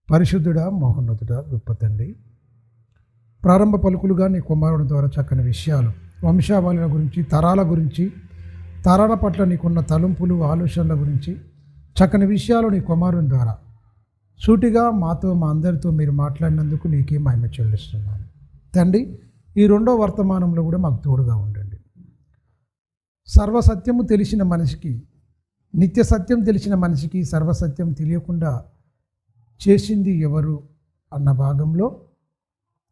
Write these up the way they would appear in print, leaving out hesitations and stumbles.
పరిశుద్ధుడా మహోన్నతుడా గొప్ప తండ్రి, ప్రారంభ పలుకులుగా నీ కుమారుని ద్వారా చక్కని విషయాలు, వంశావళుల గురించి, తరాల గురించి, తరాల పట్ల నీకున్న తలంపులు, ఆలోచనల గురించి చక్కని విషయాలు నీ కుమారుని ద్వారా సూటిగా మాతో, మా అందరితో మీరు మాట్లాడినందుకు నీకే మహిమ చెల్లిస్తున్నాను తండ్రి. ఈ రెండో వర్తమానంలో కూడా మాకు తోడుగా ఉండండి. సర్వసత్యము తెలిసిన మనిషికి, నిత్య సత్యం తెలిసిన మనిషికి సర్వసత్యం తెలియకుండా చేసింది ఎవరు అన్న భాగంలో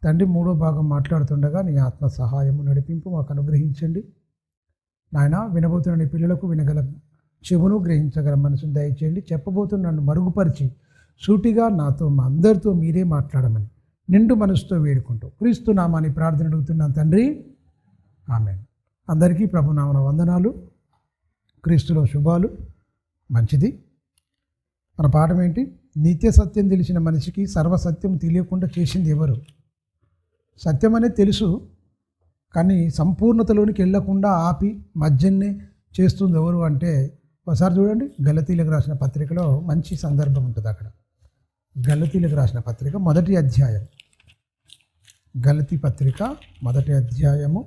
తండ్రి మూడో భాగం మాట్లాడుతుండగా నీ ఆత్మ సహాయము నడిపింపు మాకు అనుగ్రహించండి నాయన. వినబోతున్న నీ పిల్లలకు వినగల చెవును, గ్రహించగల మనసును దయచేయండి. చెప్పబోతున్న నన్ను మరుగుపరిచి సూటిగా నాతో, మా అందరితో మీరే మాట్లాడమని నిండు మనసుతో వేడుకుంటూ క్రీస్తు నామాన్ని ప్రార్థన అడుగుతున్నాను తండ్రి, ఆమేన్. అందరికీ ప్రభునామన వందనాలు, క్రీస్తులో శుభాలు. మంచిది. మన పాఠం ఏంటి? నిత్య సత్యం తెలిసిన మనిషికి సర్వసత్యం తెలియకుండా చేసింది ఎవరు? సత్యం అనేది తెలుసు, కానీ సంపూర్ణతలోనికి వెళ్ళకుండా ఆపి మధ్యనే చేస్తుంది ఎవరు అంటే, ఒకసారి చూడండి, గలతీలకు రాసిన పత్రికలో మంచి సందర్భం ఉంటుంది. అక్కడ గలతీలకు రాసిన పత్రిక మొదటి అధ్యాయం, గలతీ పత్రిక మొదటి అధ్యాయము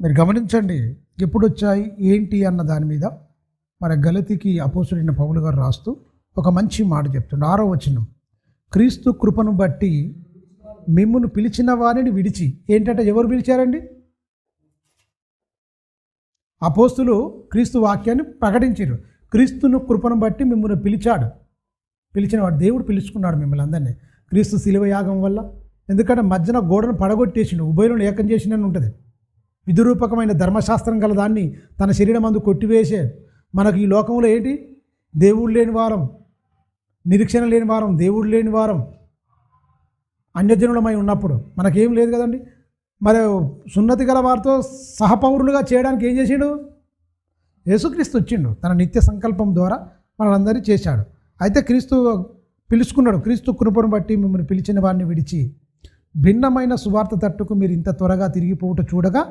'మీరు గమనించండి ఎప్పుడు వచ్చాయి ఏంటి అన్న దాని మీద మన గలతీకి అపోస్తులైన పౌలు గారు రాస్తూ ఒక మంచి మాట చెప్తుండే. 6వ వచనం, క్రీస్తు కృపను బట్టి మిమ్మును పిలిచిన వారిని విడిచి. ఏంటంటే ఎవరు పిలిచారండి? అపోస్తులు క్రీస్తు వాక్యాన్ని ప్రకటించారు. క్రీస్తును కృపను బట్టి మిమ్మల్ని పిలిచాడు. పిలిచినవాడు దేవుడు పిలుచుకున్నాడు మిమ్మల్ని అందరినీ క్రీస్తు శిలువ యాగం వల్ల. ఎందుకంటే మధ్యన గోడను పడగొట్టేసిండు, ఉభయులను ఏకం చేసినని ఉంటుంది. విధురూపకమైన ధర్మశాస్త్రం గల దాన్ని తన శరీరం అందు కొట్టివేసే మనకు ఈ లోకంలో ఏంటి? దేవుడు లేని వారం, నిరీక్షణ లేని వారం, దేవుడు లేని వారం, అన్యజనులమై ఉన్నప్పుడు మనకేం లేదు కదండి. మరి సున్నతి గల వారితో సహపౌరులుగా చేయడానికి ఏం చేసిండు? యేసుక్రీస్తు వచ్చిండు. తన నిత్య సంకల్పం ద్వారా మనందరినీ చేశాడు. అయితే క్రీస్తు పిలుచుకున్నాడు. క్రీస్తు కృపను బట్టి మిమ్మల్ని పిలిచిన వారిని విడిచి భిన్నమైన సువార్త తట్టుకు మీరు ఇంత త్వరగా తిరిగిపోవుట చూడగా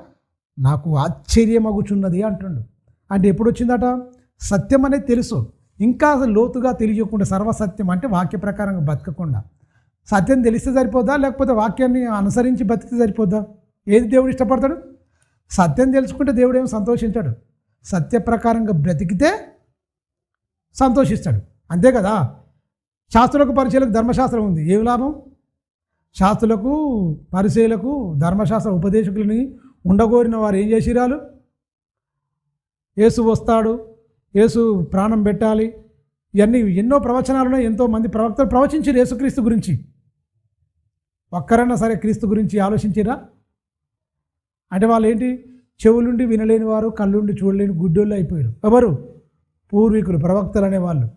నాకు ఆశ్చర్యమగుచున్నది అంటుండు. అంటే ఎప్పుడు వచ్చిందట? సత్యం అనేది తెలుసు, ఇంకా లోతుగా తెలియకుండా సర్వసత్యం అంటే వాక్య ప్రకారంగా బతకకుండా. సత్యం తెలిస్తే సరిపోద్దా, లేకపోతే వాక్యాన్ని అనుసరించి బతికితే సరిపోద్దా? ఏది దేవుడు ఇష్టపడతాడు? సత్యం తెలుసుకుంటే దేవుడు ఏమి సంతోషించాడు? సత్య ప్రకారంగా బ్రతికితే సంతోషిస్తాడు, అంతే కదా. శాస్త్రులకు, పరిచయులకు ధర్మశాస్త్రం ఉంది, ఏమి లాభం? శాస్త్రులకు, పరిచయులకు, ధర్మశాస్త్ర ఉపదేశకులని ఉండగోరిన వారు ఏం చేసిరాలు? యేసు వస్తాడు, యేసు ప్రాణం పెట్టాలి, ఇవన్నీ ఎన్నో ప్రవచనాలను ఎంతోమంది ప్రవక్తలు ప్రవచించారు యేసుక్రీస్తు గురించి. ఒక్కరైనా సరే క్రీస్తు గురించి ఆలోచించిరా? అంటే వాళ్ళు ఏంటి? చెవులుండి వినలేని వారు, కళ్ళుండి చూడలేని గుడ్డోళ్ళు అయిపోయారు. ఎవరు? పూర్వీకులు, ప్రవక్తలు అనేవాళ్ళు.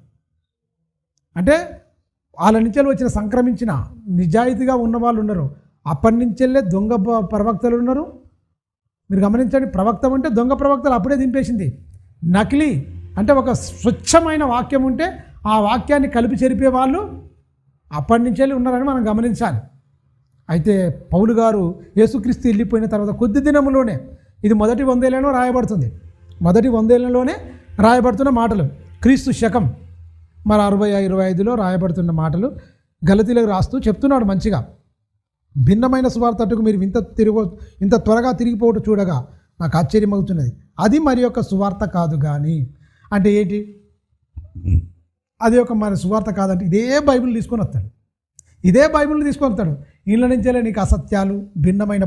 అంటే వాళ్ళ నుంచి వచ్చిన సంక్రమించిన నిజాయితీగా ఉన్న వాళ్ళు ఉన్నారు. అప్పటి నుంచెల్లే దొంగ ప్రవక్తలు ఉన్నారు. మీరు గమనించండి, ప్రవక్త అంటే దొంగ ప్రవక్తలు అప్పుడే దింపేసింది. నకిలీ అంటే ఒక స్వచ్ఛమైన వాక్యం ఉంటే ఆ వాక్యాన్ని కలిపి చెరిపే వాళ్ళు అప్పటి నుంచెల్లి ఉన్నారని మనం గమనించాలి. అయితే పౌలు గారు యేసుక్రీస్తు వెళ్ళిపోయిన తర్వాత కొద్ది దినములోనే, ఇది మొదటి 100 ఏళ్లలో రాయబడుతుంది, మొదటి 100 ఏళ్లలోనే రాయబడుతున్న మాటలు. క్రీస్తు శకం మరి 60-25లో రాయబడుతున్న మాటలు గలతీలకు రాస్తూ చెప్తున్నాడు మంచిగా. భిన్నమైన సువార్తకు మీరు ఇంత త్వరగా తిరిగిపోవటం చూడగా నాకు ఆశ్చర్యమవుతున్నది. అది మరి యొక్క సువార్త కాదు కానీ. అంటే ఏంటి? అది ఒక మరి సువార్త కాదంటే ఇదే బైబిల్ తీసుకొని వస్తాడు, ఇదే బైబిల్ తీసుకొని వస్తాడు. ఇళ్ళ నుంచే నీకు అసత్యాలు, భిన్నమైన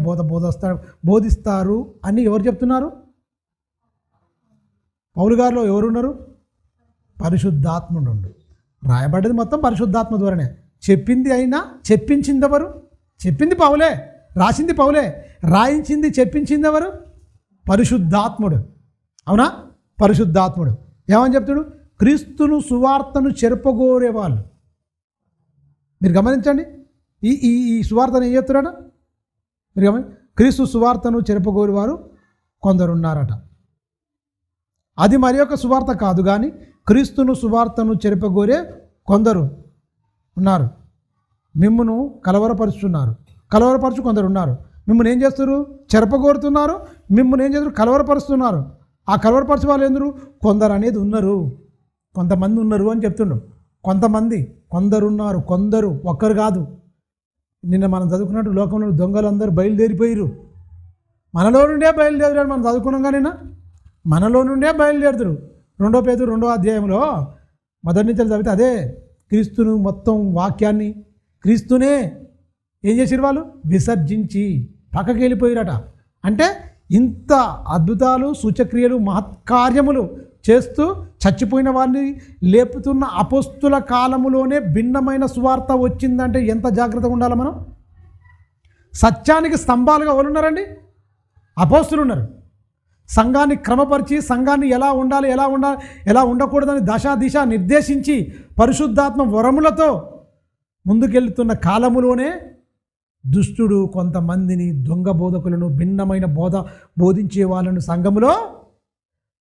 బోధిస్తారు అని ఎవరు చెప్తున్నారు? పౌలు గారిలో ఎవరున్నారు? పరిశుద్ధాత్ముడు. రాయబడ్డది మొత్తం పరిశుద్ధాత్మ ద్వారానే. చెప్పింది అయినా చెప్పించింది ఎవరు? చెప్పింది పౌలే, రాసింది పౌలే, రాయించింది చెప్పించింది ఎవరు? పరిశుద్ధాత్ముడు. అవునా? పరిశుద్ధాత్ముడు ఏమని చెప్తాడు? క్రీస్తును సువార్తను చెరపగోరేవాళ్ళు. మీరు గమనించండి, ఈ సువార్తను ఏం చెప్తున్నాడు? మీరు క్రీస్తు సువార్తను చెరపగోరేవారు కొందరున్నారట. అది మరి యొక్క సువార్త కాదు కానీ క్రీస్తును సువార్తను చెరపగోరే కొందరు ఉన్నారు. మిమ్మును కలవరపరుచు కొందరు ఉన్నారు. మిమ్మల్ని ఏం చేస్తారు? చెరపగోరుతున్నారు. మిమ్మల్ని ఏం చేస్తారు? కలవరపరుస్తున్నారు. ఆ కలవరపరిచే వాళ్ళు ఎందురు? కొందరు అనేది ఉన్నారు, కొంతమంది ఉన్నారు అని చెప్తున్నాడు. కొందరున్నారు, కొందరు, ఒక్కరు కాదు. నిన్న మనం చదువుకున్నట్టు లోకంలో దొంగలందరూ బయలుదేరిపోయారు. మనలో నుండే బయలుదేరాడు. మనం చదువుకున్నాం కానీ మనలో నుండే బయలుదేరుతారు. 2 పేతురు 2వ అధ్యాయంలో మొదటి నుంచి చదివితే అదే క్రీస్తును మొత్తం వాక్యాన్ని క్రీస్తునే ఏం చేసిరు? వాళ్ళు విసర్జించి పక్కకి వెళ్ళిపోయారట. అంటే ఇంత అద్భుతాలు, సూచక్రియలు, మహత్కార్యములు చేస్తూ చచ్చిపోయిన వారిని లేపుతున్న అపోస్తుల కాలములోనే భిన్నమైన సువార్త వచ్చిందంటే ఎంత జాగ్రత్తగా ఉండాలి మనం? సత్యానికి స్తంభాలుగా ఎవరు ఉన్నారండి? అపోస్తులు ఉన్నారు. సంఘాన్ని క్రమపరిచి, సంఘాన్ని ఎలా ఉండాలి, ఎలా ఉండకూడదని దిశ నిర్దేశించి పరిశుద్ధాత్మ వరములతో ముందుకెళ్తున్న కాలములోనే దుష్టుడు కొంతమందిని, దొంగ బోధకులను, భిన్నమైన బోధించే వాళ్ళను సంఘములో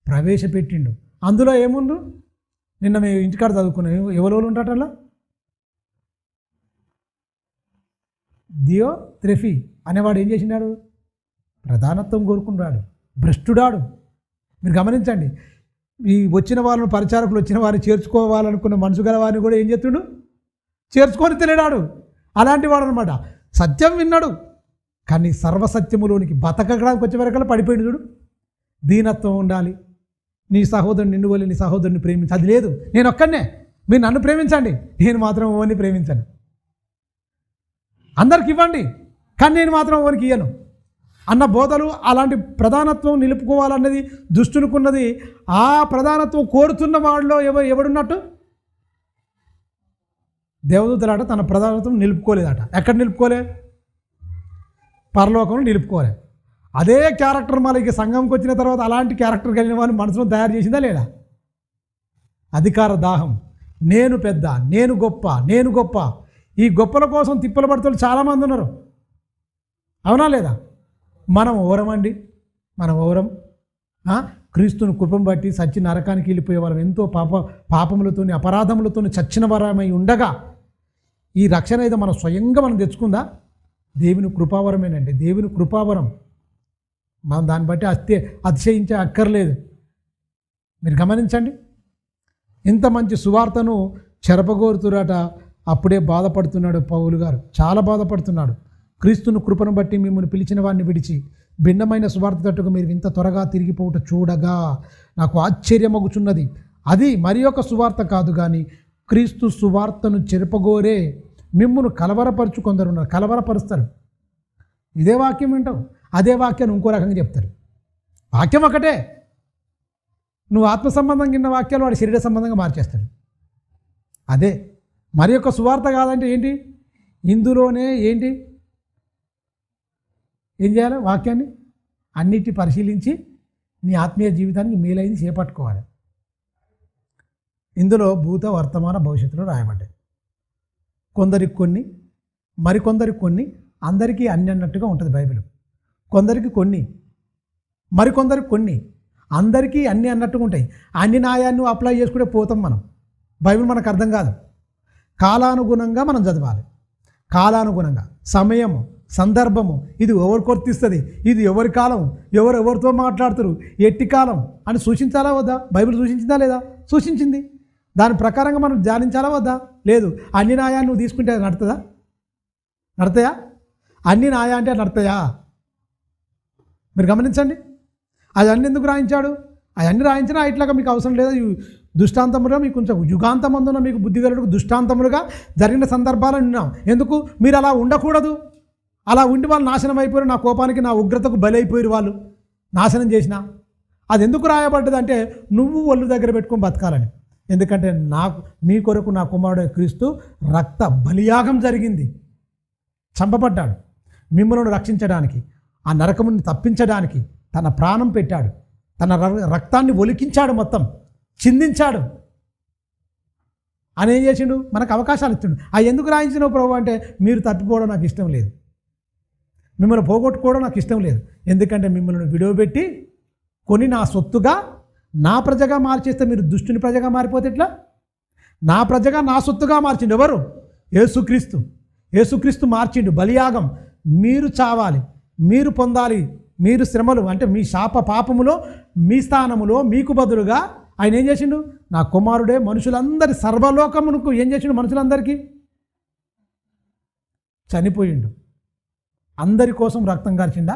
ప్రవేశపెట్టిండు. అందులో ఏముండు? నిన్న మేము ఇంటికాడ చదువుకున్నాం. ఎవరు ఉంటారట అలా? దియోత్రెఫీ అనేవాడు ఏం చేసినాడు? ప్రధానత్వం కోరుకున్నాడు, భ్రష్టుడాడు. మీరు గమనించండి, ఈ వచ్చిన వాళ్ళను, పరిచారకులు వచ్చిన వారిని చేర్చుకోవాలనుకున్న మనసు గల వారిని కూడా ఏం చేస్తుడు? చేర్చుకొని తెలియడాడు. అలాంటి వాడు అనమాట. సత్యం విన్నాడు కానీ సర్వసత్యములోనికి బతకడానికి వచ్చే వరకల్లా పడిపోయింది. చూడు, దీనత్వం ఉండాలి. నీ సహోదరుని నిన్ను వల్ల నీ సహోదరుని ప్రేమించి, అది లేదు. నేను ఒక్కనే, మీరు నన్ను ప్రేమించండి, నేను మాత్రం ఓని ప్రేమించను. అందరికి ఇవ్వండి కానీ నేను మాత్రం ఓనికి ఇయ్యను అన్న బోధలు, అలాంటి ప్రధానత్వం నిలుపుకోవాలన్నది దుష్టునికున్నది. ఆ ప్రధానత్వం కోరుతున్న వాళ్ళలో ఎవడున్నట్టు? దేవదూతలాట తన ప్రధానత్వం నిలుపుకోలేదట. ఎక్కడ నిలుపుకోలే? పరలోకంలో నిలుపుకోలే. అదే క్యారెక్టర్ మళ్ళీ సంఘంకి వచ్చిన తర్వాత అలాంటి క్యారెక్టర్ కలిగిన వాడిని మనసులో తయారు చేసిందా లేదా? అధికార దాహం, నేను పెద్ద, నేను గొప్ప. ఈ గొప్పల కోసం తిప్పలు పడుతున్న చాలామంది ఉన్నారు. అవునా లేదా? మనం ఓరమండి, మనం ఓరం. క్రీస్తుని కృపను బట్టి సచ్చి నరకానికి వెళ్ళిపోయే వాళ్ళం, ఎంతో పాపములతోని అపరాధములతోని చచ్చిన వరమై ఉండగా ఈ రక్షణ అయితే మనం స్వయంగా మనం తెచ్చుకుందా? దేవుని కృపావరమేనండి, దేవుని కృపావరం. మనం దాన్ని బట్టి అతిశయించే అక్కర్లేదు. మీరు గమనించండి, ఇంత మంచి సువార్తను చెరపగోరుతురాట. అప్పుడే బాధపడుతున్నాడు పౌలు గారు, చాలా బాధపడుతున్నాడు. క్రీస్తును కృపను బట్టి మిమ్మల్ని పిలిచిన వారిని విడిచి భిన్నమైన సువార్త తట్టుకు మీరు ఇంత త్వరగా తిరిగిపోవుట చూడగా నాకు ఆశ్చర్యమగుచున్నది. అది మరి ఒక సువార్త కాదు కానీ క్రీస్తు సువార్తను చెరపగోరే మిమ్మును కలవరపరుచు కొందరున్నారు. కలవరపరుస్తారు. ఇదే వాక్యం వింటావు, అదే వాక్యాన్ని ఇంకో రకంగా చెప్తారు. వాక్యం ఒకటే, నువ్వు ఆత్మ సంబంధం కింద వాక్యాలు వాడి శరీర సంబంధంగా మార్చేస్తాడు. అదే మరి యొక్క సువార్త కాదంటే ఏంటి? ఇందులోనే ఏంటి ఏం చేయాలి? వాక్యాన్ని అన్నిటి పరిశీలించి నీ ఆత్మీయ జీవితానికి మేలైంది చేపట్టుకోవాలి. ఇందులో భూత, వర్తమాన, భవిష్యత్తులో రాయబడ్డాయి. కొందరికి కొన్ని, మరికొందరికి కొన్ని, అందరికీ అన్ని అన్నట్టుగా ఉంటుంది బైబిల్. కొందరికి కొన్ని, మరికొందరికి కొన్ని, అందరికీ అన్ని అన్నట్టుగా ఉంటాయి. అన్ని న్యాయాన్ని అప్లై చేసుకుంటే పోతాం మనం. బైబిల్ మనకు అర్థం కాదు. కాలానుగుణంగా మనం చదవాలి. కాలానుగుణంగా సమయము, సందర్భము, ఇది ఎవరు వర్తిస్తుంది, ఇది ఎవరి కాలం, ఎవరితో మాట్లాడుతారు, ఎట్టి కాలం అని సూచించాలా వద్దా? బైబిల్ సూచించిందా లేదా? సూచించింది. దాని ప్రకారంగా మనం ధ్యానించాలా వద్దా? లేదు. అన్ని న్యాయాన్ని నువ్వు తీసుకుంటే నడతాయా? అన్ని న్యాయ అంటే నడతాయా? మీరు గమనించండి. అది అన్ని ఎందుకు రాయించాడు? అవన్నీ రాయించినా ఇట్లాగా మీకు అవసరం లేదా? దృష్టాంతములుగా మీకు కొంచెం యుగాంతమందున మీకు బుద్ధిగలుడు దృష్టాంతములుగా జరిగిన సందర్భాలను విన్నాం. ఎందుకు? మీరు అలా ఉండకూడదు. అలా ఉండి వాళ్ళు నాశనం అయిపోయారు. నా కోపానికి, నా ఉగ్రతకు బలైపోయారు, వాళ్ళు నాశనం చేసిన. అది ఎందుకు రాయబడ్డది అంటే నువ్వు ఒళ్ళు దగ్గర పెట్టుకొని బతకాలని. ఎందుకంటే మీ కొరకు నా కుమారుడు క్రీస్తు రక్త బలియాగం జరిగింది, చంపబడ్డాడు మిమ్మల్ని రక్షించడానికి, ఆ నరకముని తప్పించడానికి తన ప్రాణం పెట్టాడు, తన రక్తాన్ని ఒలికించాడు, మొత్తం చిందించాడు అని ఏం చేసిండు? మనకు అవకాశాలు ఇచ్చిండు. ఆ ఎందుకు రాయించినావు ప్రభు అంటే మీరు తప్పిపోవడం నాకు ఇష్టం లేదు, మిమ్మల్ని పోగొట్టుకోవడం నాకు ఇష్టం లేదు. ఎందుకంటే మిమ్మల్ని విడవబెట్టి కొని నా సొత్తుగా నా ప్రజగా మార్చేస్తే మీరు దుష్టుని ప్రజగా మారిపోతే ఎట్లా? నా ప్రజగా నా సొత్తుగా మార్చిండు ఎవరు? యేసుక్రీస్తు మార్చిండు బలియాగం. మీరు చావాలి, మీరు పొందాలి. మీరు శ్రమలు అంటే మీ శాప పాపములో మీ స్థానములో మీకు బదులుగా ఆయన ఏం చేసిండు? నా కుమారుడే మనుషులందరి సర్వలోకమునకు ఏం చేసిండు? మనుషులందరికీ చనిపోయిండు. అందరి కోసం రక్తం కార్చిండా?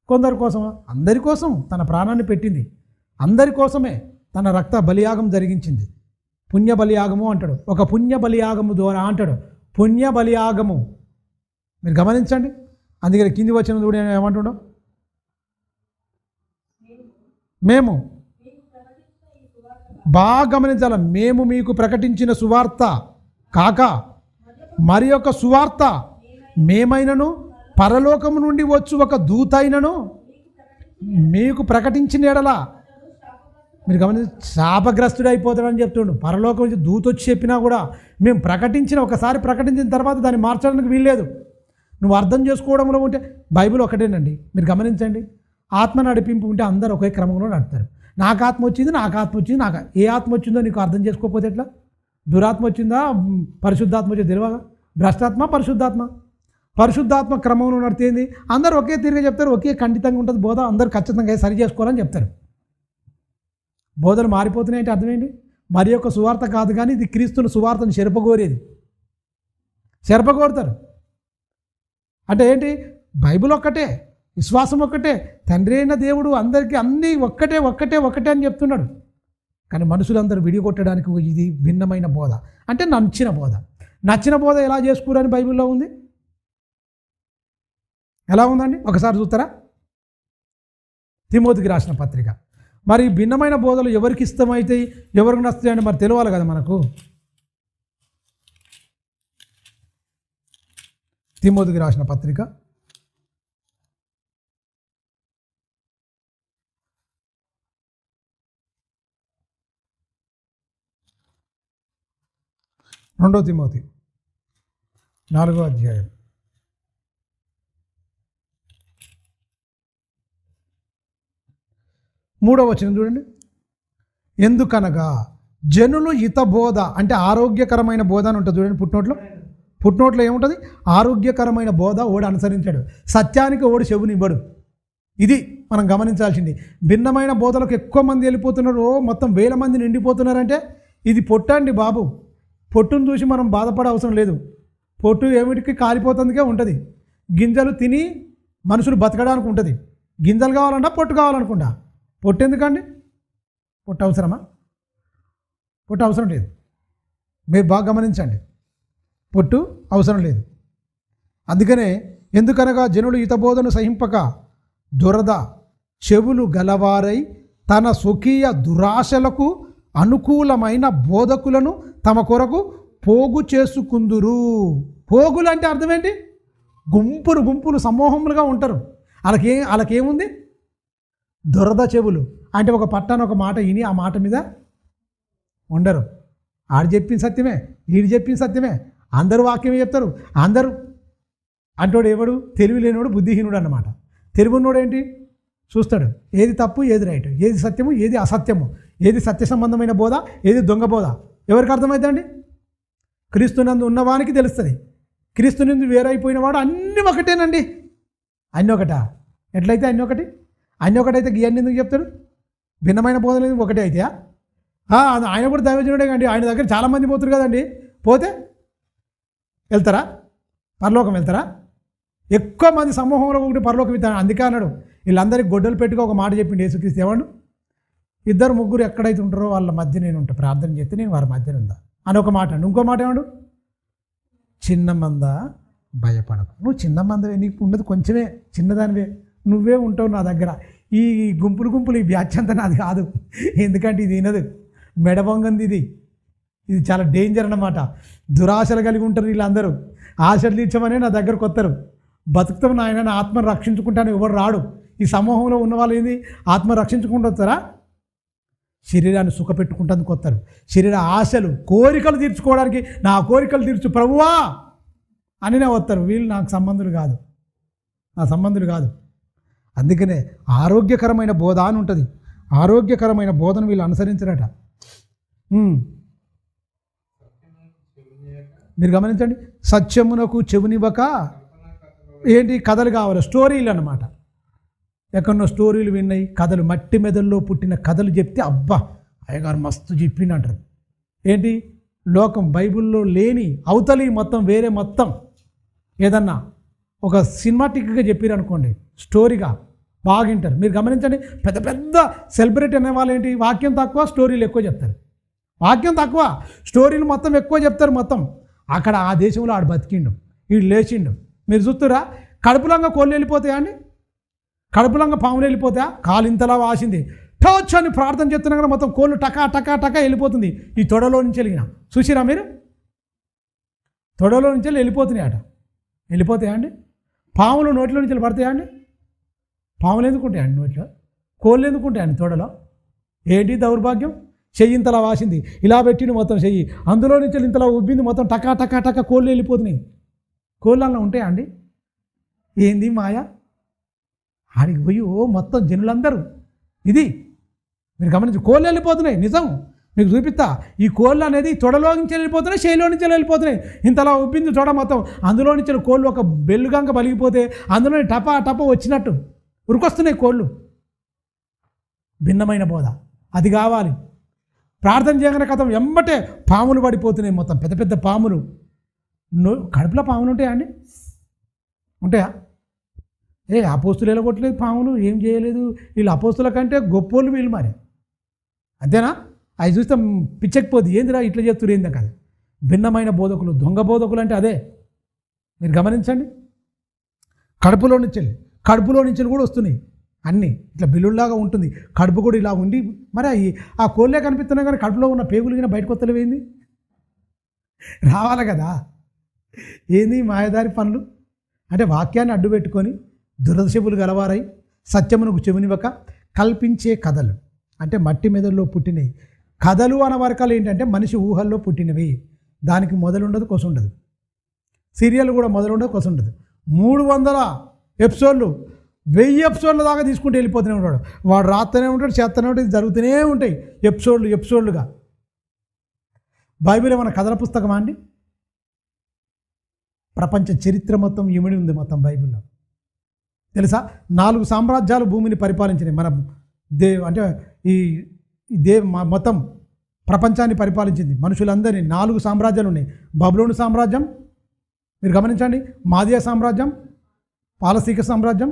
కొందరి కోసమా? అందరి కోసం తన ప్రాణాన్ని పెట్టింది. అందరి కోసమే తన రక్త బలియాగం జరిగించింది. పుణ్య బలియాగము అంటాడు. ఒక పుణ్య బలియాగము ద్వారా అంటాడు. పుణ్య బలియాగము మీరు గమనించండి. అందుకని కింది వచ్చిన చూడ ఏమంటున్నాడు? మేము బాగా గమనించాల. మేము మీకు ప్రకటించిన సువార్త కాక మరి యొక్క సువార్త మేమైనను పరలోకము నుండి వచ్చు ఒక దూతైనను మీకు ప్రకటించిన ఎడల మీరు గమనించి శాపగ్రస్తుడు అయిపోతాడని చెప్తుండు. పరలోకం నుంచి దూత వచ్చి చెప్పినా కూడా మేము ఒకసారి ప్రకటించిన తర్వాత దాన్ని మార్చడానికి వీల్లేదు. నువ్వు అర్థం చేసుకోవడంలో ఉంటే బైబిల్ ఒకటేనండి. మీరు గమనించండి. ఆత్మ నడిపింపు ఉంటే అందరూ ఒకే క్రమంలో నడుపుతారు. నాకు ఆత్మ వచ్చింది, ఏ ఆత్మ వచ్చిందో నీకు అర్థం చేసుకోకపోతే ఎట్లా? దురాత్మ వచ్చిందా, పరిశుద్ధాత్మ వచ్చింది తెలియగా? భ్రష్టాత్మ, పరిశుద్ధాత్మ క్రమంలో నడితేంది అందరూ ఒకే తీరుగా చెప్తారు. ఒకే ఖండితంగా ఉంటుంది బోధ. అందరూ ఖచ్చితంగా సరి చేసుకోవాలని చెప్తారు. బోధలు మారిపోతున్నాయంటే అర్థమేంటి? మరి యొక్క సువార్త కాదు, కానీ ఇది క్రీస్తుని సువార్తను చెరపగోరుతారు. అంటే ఏంటి? బైబిల్ ఒక్కటే, విశ్వాసం ఒక్కటే, తండ్రి అయిన దేవుడు అందరికీ అన్నీ ఒక్కటే అని చెప్తున్నాడు. కానీ మనుషులందరూ విడిగొట్టడానికి ఇది భిన్నమైన బోధ, అంటే నచ్చిన బోధ ఎలా చేసుకోరని బైబిల్లో ఉంది. ఎలా ఉందండి? ఒకసారి చూస్తారా? తిమోతికి రాసిన పత్రిక. మరి భిన్నమైన బోధలు ఎవరికి ఇష్టమైతాయి, ఎవరికి నచ్చుతాయని మరి తెలియాలి కదా మనకు. తిమోతికి రాసిన పత్రిక 2 తిమోతి 4వ అధ్యాయం 3వ వచనం చూడండి. ఎందుకనగా జనులు హితబోధ అంటే ఆరోగ్యకరమైన బోధ అని ఉంటుంది చూడండి. పుట్నోట్లో ఏముంటుంది? ఆరోగ్యకరమైన బోధ ఓడి అనుసరించాడు, సత్యానికి ఓడి చెవునివ్వడు. ఇది మనం గమనించాల్సింది. భిన్నమైన బోధలకు ఎక్కువ మంది వెళ్ళిపోతున్నారు, మొత్తం 1000 మంది నిండిపోతున్నారంటే ఇది పొట్టండి బాబు. పొట్టును చూసి మనం బాధపడే అవసరం లేదు. పొట్టు ఏమిటికి కాలిపోతుందికే ఉంటుంది. గింజలు తిని మనుషులు బతకడానికి ఉంటుంది. గింజలు కావాలంటా పొట్టు కావాలనుకుంటా. పొట్టు ఎందుకండి? పొట్టు అవసరమా? పొట్టు అవసరం లేదు. మీరు బాగా గమనించండి, పొట్టు అవసరం లేదు. అందుకనే ఎందుకనగా జనులు హితబోధను సహింపక దురద చెవులు గలవారై తన స్వకీయ దురాశలకు అనుకూలమైన బోధకులను తమ కొరకు పోగు చేసుకుందురు. పోగులు అంటే అర్థం ఏంటి? గుంపులు సమూహములుగా ఉంటారు. వాళ్ళకేముంది? దురద చెవులు అంటే ఒక పట్టాను ఒక మాట విని ఆ మాట మీద ఉండరు. ఆడు చెప్పిన సత్యమే, వీడు చెప్పిన సత్యమే, అందరూ వాక్యమే చెప్తారు. అందరూ అంటోడు ఎవడు? తెలివి లేనివాడు, బుద్ధిహీనుడు అన్నమాట. తెలివినోడు ఏంటి? చూస్తాడు ఏది తప్పు, ఏది రైట్, ఏది సత్యము, ఏది అసత్యము, ఏది సత్య సంబంధమైన బోధ, ఏది దొంగ బోధ. ఎవరికి అర్థమవుతుందండి? క్రీస్తునందు ఉన్నవానికి తెలుస్తుంది. క్రీస్తు నుండి వేరైపోయిన వాడు అన్నీ ఒకటేనండి. అన్నీ ఒకటా? ఎట్లయితే అన్నీ ఒకటైతే గీయన్ని ఎందుకు చెప్తాడు? భిన్నమైన బోధలు ఒకటే అయితే ఆయన కూడా దైవజనుడే కండి. ఆయన దగ్గర చాలామంది పోతారు కదండి. పోతే వెళ్తారా? పరలోకం వెళ్తారా? ఎక్కువ మంది సమూహంలో ఒకటి పరలోకం వెళ్తారు. అందుకే అన్నాడు, వీళ్ళందరికీ గొడ్డలు పెట్టుకో ఒక మాట చెప్పిండు యేసుక్రీస్తు. ఏమండు? 2-3 ఎక్కడైతే ఉంటారో వాళ్ళ మధ్య నేను ఉంటా, ప్రార్థన చేస్తే నేను వారి మధ్యన ఉందా అని ఒక మాట అండి. ఇంకో మాట ఏమండు? చిన్న మంద భయపడకు. నువ్వు చిన్న మందవే, నీకు ఉన్నది కొంచెమే, చిన్నదానివే, నువ్వే ఉంటావు నా దగ్గర. ఈ గుంపులు ఈ బ్యాచ్ అంతా నాది కాదు. ఎందుకంటే ఇది వినదు, మెడవంగంది. ఇది చాలా డేంజర్ అన్నమాట. దురాశలు కలిగి ఉంటారు వీళ్ళందరూ. ఆశలు తీర్చమనే నా దగ్గరకు వస్తారు. బతుకుతాం నాయన, నా ఆత్మను రక్షించుకుంటాను ఎవరు రాడు. ఈ సమూహంలో ఉన్న వాళ్ళు ఏంది? ఆత్మ రక్షించుకుంటూ వస్తారా? శరీరాన్ని సుఖపెట్టుకుంటానికి వస్తారు. శరీర ఆశలు కోరికలు తీర్చుకోవడానికి, నా కోరికలు తీర్చు ప్రభువా అనినే వస్తారు. వీళ్ళు నాకు సంబంధులు కాదు, నా సంబంధులు కాదు. అందుకనే ఆరోగ్యకరమైన బోధ అని ఉంటుంది. ఆరోగ్యకరమైన బోధను వీళ్ళు అనుసరించరట. మీరు గమనించండి. సత్యమునకు చెవునివ్వక ఏంటి కథలు కావాలి, స్టోరీలు అన్నమాట. ఎక్కడో స్టోరీలు విన్నాయి, కథలు, మట్టి మెదల్లో పుట్టిన కథలు చెప్తే అబ్బా అయ్యగారు మస్తు చెప్పిండు అంటారు. ఏంటి లోకం బైబిల్లో లేని అవతలి మొత్తం వేరే మొత్తం ఏదన్నా ఒక సినిమాటిక్గా చెప్పారు అనుకోండి, స్టోరీగా బాగా వింటారు. మీరు గమనించండి, పెద్ద పెద్ద సెలబ్రిటీ అనే వాళ్ళు ఏంటి వాక్యం తక్కువ స్టోరీలు ఎక్కువ చెప్తారు. వాక్యం తక్కువ స్టోరీలు మొత్తం ఎక్కువ చెప్తారు. మొత్తం అక్కడ ఆ దేశంలో ఆడు బతికిండు, వీడు లేచిండు. మీరు చూస్తురా, కడుపులంగా కోళ్ళు వెళ్ళిపోతాయా అండి? కడుపులంగా పాములు వెళ్ళిపోతాయా? కాలు ఇంతలా వాసింది టచ్ అని ప్రార్థన చేస్తున్నా కానీ మొత్తం కోళ్ళు టకా టకా టకా వెళ్ళిపోతుంది. ఈ తొడలో నుంచి వెళ్ళిన చూసిరా మీరు? తొడలో నుంచి వెళ్ళిపోతున్నాయి అట. వెళ్ళిపోతాయా అండి? పాములు నోట్లో నుంచి పడతాయా అండి? పాములు ఎందుకు ఉంటాయండి నోట్లో? కోళ్ళు ఎందుకు ఉంటాయండి తొడలో? ఏంటి దౌర్భాగ్యం? చెయ్యి ఇంతలా వాసింది, ఇలా పెట్టిండు మొత్తం చెయ్యి, అందులో నుంచి ఇంతలా ఉబ్బింది, మొత్తం టకా టకా టకా కోళ్ళు వెళ్ళిపోతున్నాయి. కోళ్ళు అలా ఉంటాయా అండి? ఏంది మాయా? ఆడికి పోయి మొత్తం జనులందరూ ఇది మీరు గమనించి కోళ్ళు వెళ్ళిపోతున్నాయి. నిజం మీకు చూపిస్తా. ఈ కోళ్ళు అనేది తొడలో నుంచి వెళ్ళిపోతున్నాయి, చేయిలో నుంచి వెళ్ళిపోతున్నాయి. ఇంతలా ఉబ్బింది తొడ మొత్తం, అందులో నుంచి కోళ్ళు ఒక బెల్లుగంక పలిగిపోతే అందులో టపా టపా వచ్చినట్టు ఉరికొస్తున్నాయి కోళ్ళు. భిన్నమైన బోధ అది కావాలి. ప్రార్థన చేయగానే కథం వెంబటే పాములు పడిపోతున్నాయి, మొత్తం పెద్ద పెద్ద పాములు. కడుపులో పాములు ఉంటాయా అండి? ఉంటాయా? అపోస్తులు ఎలగొట్టలేదు, పాములు ఏం చేయలేదు. వీళ్ళు అపోస్తుల కంటే గొప్పోళ్ళు వీళ్ళు మరి, అంతేనా? అవి చూస్తే పిచ్చకపోద్ది, ఏందిరా ఇట్లా చేస్తున్నారు ఏందా కదా. భిన్నమైన బోధకులు, దొంగ బోధకులు అంటే అదే. మీరు గమనించండి, కడుపులో నుంచి కూడా వస్తున్నాయి అన్నీ. ఇట్లా బిల్లుల్లాగా ఉంటుంది, కడుపు కూడా ఇలా ఉండి మరి ఆ కోళ్ళే కనిపిస్తున్నాయి కానీ కడుపులో ఉన్న పేగులు కింద బయటకు వస్తలేవేంది? రావాలి కదా. ఏంది మాయదారి పనులు అంటే? వాక్యాన్ని అడ్డు పెట్టుకొని దురదశపులు గలవారై సత్యమునకు చెవినివ్వక కల్పించే కథలు అంటే మట్టి మెదడులో పుట్టినవి. కథలు అన్న వర్గాలు ఏంటంటే మనిషి ఊహల్లో పుట్టినవి. దానికి మొదలుండదు, కొసుండదు. సీరియల్ కూడా మొదలుండదు, కొసుండదు. 300 ఎపిసోడ్లు 1000 ఎపిసోడ్ల దాకా తీసుకుంటూ వెళ్ళిపోతూనే ఉంటాడు వాడు. రాస్తూనే ఉంటాడు, చేస్తూనే ఉంటాడు, జరుగుతూనే ఉంటాయి ఎపిసోడ్లుగా. బైబిల్ ఏమన్నా కథల పుస్తకమా అండి? ప్రపంచ చరిత్ర మొత్తం ఇమిడి ఉంది మొత్తం బైబిల్లో. తెలుసా? 4 సామ్రాజ్యాలు భూమిని పరిపాలించినాయి. మన అంటే ఈ మొత్తం ప్రపంచాన్ని పరిపాలించింది మనుషులందరినీ. 4 సామ్రాజ్యాలు ఉన్నాయి. బబులోను సామ్రాజ్యం మీరు గమనించండి, మాదియా సామ్రాజ్యం, పాలస్తీక సామ్రాజ్యం,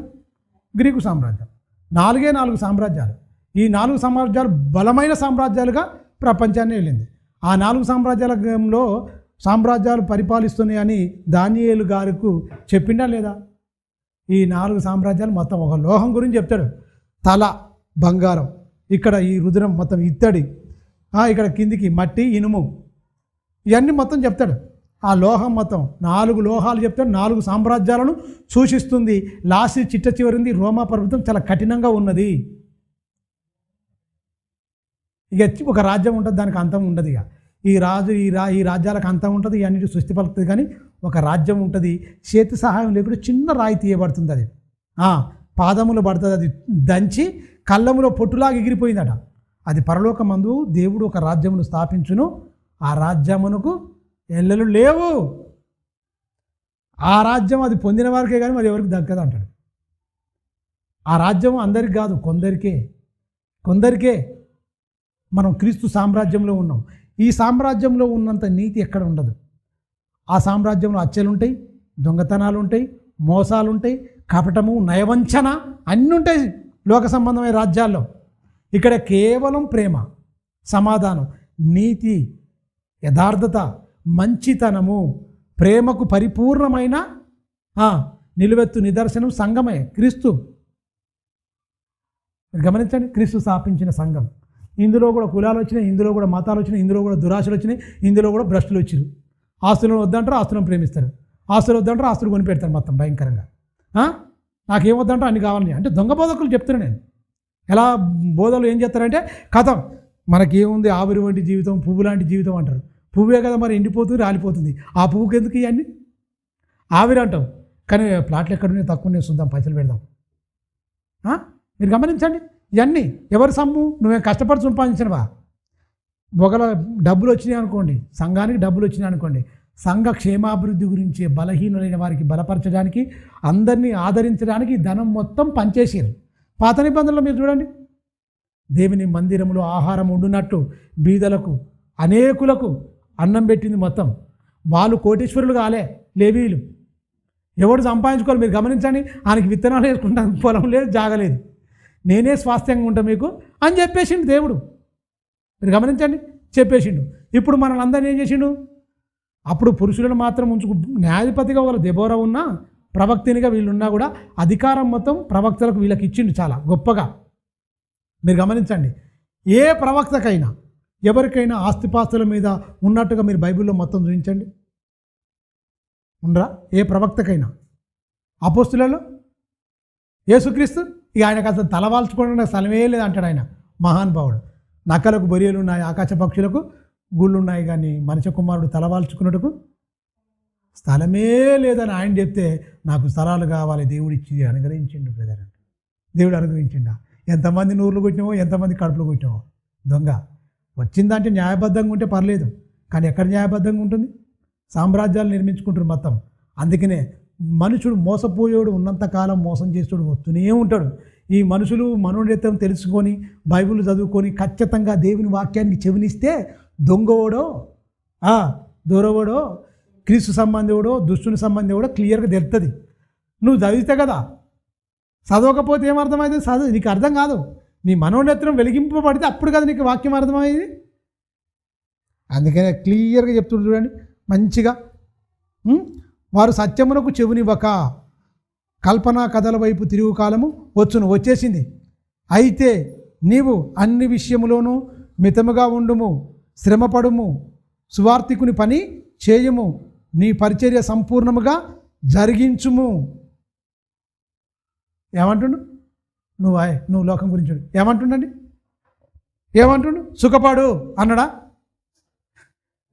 గ్రీకు సామ్రాజ్యం. 4 సామ్రాజ్యాలు. ఈ 4 సామ్రాజ్యాలు బలమైన సామ్రాజ్యాలుగా ప్రపంచాన్ని వెళ్ళింది. ఆ 4 సామ్రాజ్యాలు పరిపాలిస్తున్నాయని దానియేలు గారికి చెప్పిండా లేదా? ఈ 4 సామ్రాజ్యాలు మొత్తం ఒక లోహం గురించి చెప్తాడు. తల బంగారం, ఇక్కడ ఈ రుద్రం మొత్తం ఇత్తడి, ఇక్కడ కిందికి మట్టి, ఇనుము, ఇవన్నీ మొత్తం చెప్తాడు. ఆ లోహం మొత్తం 4 లోహాలు చెప్తాడు. 4 సామ్రాజ్యాలను సూచిస్తుంది. లాస్ట్ చిట్ట చివరింది రోమా పర్వతం చాలా కఠినంగా ఉన్నది. ఇక ఒక రాజ్యం ఉంటుంది, దానికి అంతం ఉండదు. ఇక ఈ రాజ్యాలకు అంతం ఉంటుంది, ఇవన్నిటి సృష్టి పలుకుతుంది. కానీ ఒక రాజ్యం ఉంటుంది, చేతి సహాయం లేకుండా చిన్న రాయి తీయబడుతుంది. అది పాదములు పడుతుంది, అది దంచి కళ్ళములో పొట్టులాగా ఎగిరిపోయిందట. అది పరలోకమందు దేవుడు ఒక రాజ్యమును స్థాపించును, ఆ రాజ్యమునకు ఎల్లలు లేవు. ఆ రాజ్యం అది పొందిన వారికే కానీ మరి ఎవరికి దక్కదు అంటాడు. ఆ రాజ్యం అందరికి కాదు, కొందరికే. మనం క్రీస్తు సామ్రాజ్యంలో ఉన్నాం. ఈ సామ్రాజ్యంలో ఉన్నంత నీతి ఎక్కడ ఉండదు. ఆ సామ్రాజ్యంలో హత్యలు ఉంటాయి, దొంగతనాలు ఉంటాయి, మోసాలు ఉంటాయి, కపటము, నయవంచన అన్నీ ఉంటాయి లోక సంబంధమైన రాజ్యాల్లో. ఇక్కడ కేవలం ప్రేమ, సమాధానం, నీతి, యథార్థత, మంచితనము, ప్రేమకు పరిపూర్ణమైన నిలువెత్తు నిదర్శనం సంఘమే క్రీస్తు. గమనించండి, క్రీస్తు స్థాపించిన సంఘం. ఇందులో కూడా కులాలు వచ్చినాయి, ఇందులో కూడా మతాలు వచ్చినాయి, ఇందులో కూడా దురాశలు వచ్చినాయి, ఇందులో కూడా భ్రష్టులు వచ్చారు. ఆస్తులను వద్దంటారు, ఆస్తులను ప్రేమిస్తారు. ఆస్తులు వద్దంటారు, ఆస్తులు కొనిపెడతారు మొత్తం భయంకరంగా. నాకేం వద్దంటారు, అన్ని కావాలని. అంటే దొంగ బోధకులు చెప్తున్నాను నేను. ఎలా బోధలు ఏం చేస్తారంటే కథం మనకేముంది, ఆవిరి వంటి జీవితం, పువ్వు లాంటి జీవితం అంటారు. పువ్వే కదా మరి, ఎండిపోతుంది, రాలిపోతుంది. ఆ పువ్వుకి ఎందుకు ఇవన్నీ? ఆవిరి అంటాం, కానీ ప్లాట్లు ఎక్కడున్నాయి, తక్కువనే చూద్దాం, పైసలు పెడదాం. మీరు గమనించండి, ఇవన్నీ ఎవరి సమ్ము? నువ్వేం కష్టపడి సంపాదించినవా? ఒకవేళ డబ్బులు వచ్చినాయి అనుకోండి, సంఘానికి డబ్బులు వచ్చినాయి అనుకోండి, సంఘ క్షేమాభివృద్ధి గురించి, బలహీనులైన వారికి బలపరచడానికి, అందరినీ ఆదరించడానికి ధనం మొత్తం పనిచేసారు. పాత నిబంధనలో మీరు చూడండి, దేవుని మందిరంలో ఆహారం ఉండునట్టు బీదలకు అనేకులకు అన్నం పెట్టింది మొత్తం. వాళ్ళు కోటీశ్వరులు కాలే, లేవీలు. ఎవడు సంపాదించుకోవాలి మీరు గమనించండి. ఆయనకి విత్తనాలు వేసుకుంటాను, పొలం లేదు, జాగలేదు, నేనే స్వాస్థ్యంగా ఉంటా మీకు అని చెప్పేసిండు దేవుడు. మీరు గమనించండి, చెప్పేసిండు. ఇప్పుడు మనల్ని అందరినీ ఏం చేసిండు? అప్పుడు పురుషులను మాత్రం ఉంచుకు న్యాయాధిపతిగా వాళ్ళ దెబోరా ఉన్నా, ప్రవక్తినిగా వీళ్ళున్నా కూడా అధికారం మొత్తం ప్రవక్తలకు వీళ్ళకి ఇచ్చిండు చాలా గొప్పగా. మీరు గమనించండి, ఏ ప్రవక్తకైనా ఎవరికైనా ఆస్తిపాస్తుల మీద ఉన్నట్టుగా మీరు బైబిల్లో మొత్తం చూపించండి. ఉండరా? ఏ ప్రవక్తకైనా. అపోస్తులలో యేసుక్రీస్తు ఇక ఆయనకు అసలు తలవాల్చుకోవడం స్థలమే లేదు అంటాడు ఆయన, మహానుభావుడు. నక్కలకు బొరియలు ఉన్నాయి, ఆకాశ పక్షులకు గుళ్ళు ఉన్నాయి, కానీ మనిషి కుమారుడు తలవాల్చుకున్నట్టుకు స్థలమే లేదని ఆయన చెప్తే, నాకు స్థలాలు కావాలి, దేవుడు ఇచ్చి అనుగ్రహించిండు బ్రదర్ అంటే. దేవుడు అనుగ్రహించిండా? ఎంతమంది నూర్లు కొట్టినావో, ఎంతమంది కడుపులు కొట్టినావో. దొంగ వచ్చిందంటే న్యాయబద్ధంగా ఉంటే పర్లేదు, కానీ ఎక్కడ న్యాయబద్ధంగా ఉంటుంది? సామ్రాజ్యాలు నిర్మించుకుంటారు మొత్తం. అందుకనే మనుషుడు మోసపోయేవాడు ఉన్నంతకాలం మోసం చేసేవాడు వస్తూనే ఉంటాడు. ఈ మనుషులు మనోనేతం తెలుసుకొని బైబిల్ చదువుకొని ఖచ్చితంగా దేవుని వాక్యానికి చెవినిస్తే దొంగవాడో దూరవాడో క్రీస్తు సంబంధివాడో దుష్టుని సంబంధివాడో క్లియర్గా తెలుస్తుంది. నువ్వు చదివితే కదా, చదవకపోతే ఏమర్థమైంది? చదువు, నీకు అర్థం కాదు. నీ మనోనేత్రం వెలిగింపబడితే అప్పుడు కదా నీకు వాక్యం అర్థమైంది. అందుకనే క్లియర్గా చెప్తుండ్రు చూడండి మంచిగా. వారు సత్యమునకు చెవునివ్వక కల్పనా కథల వైపు తిరుగు కాలము వచ్చేసింది. అయితే నీవు అన్ని విషయములోనూ మితముగా ఉండుము, శ్రమపడుము, సువార్థికుని పని చేయుము, నీ పరిచర్య సంపూర్ణముగా జరిగించుము. ఏమంటుండు? నువ్వు లోకం గురించి ఏమంటుండండి? ఏమంటుండు? సుఖపడు అన్నాడా?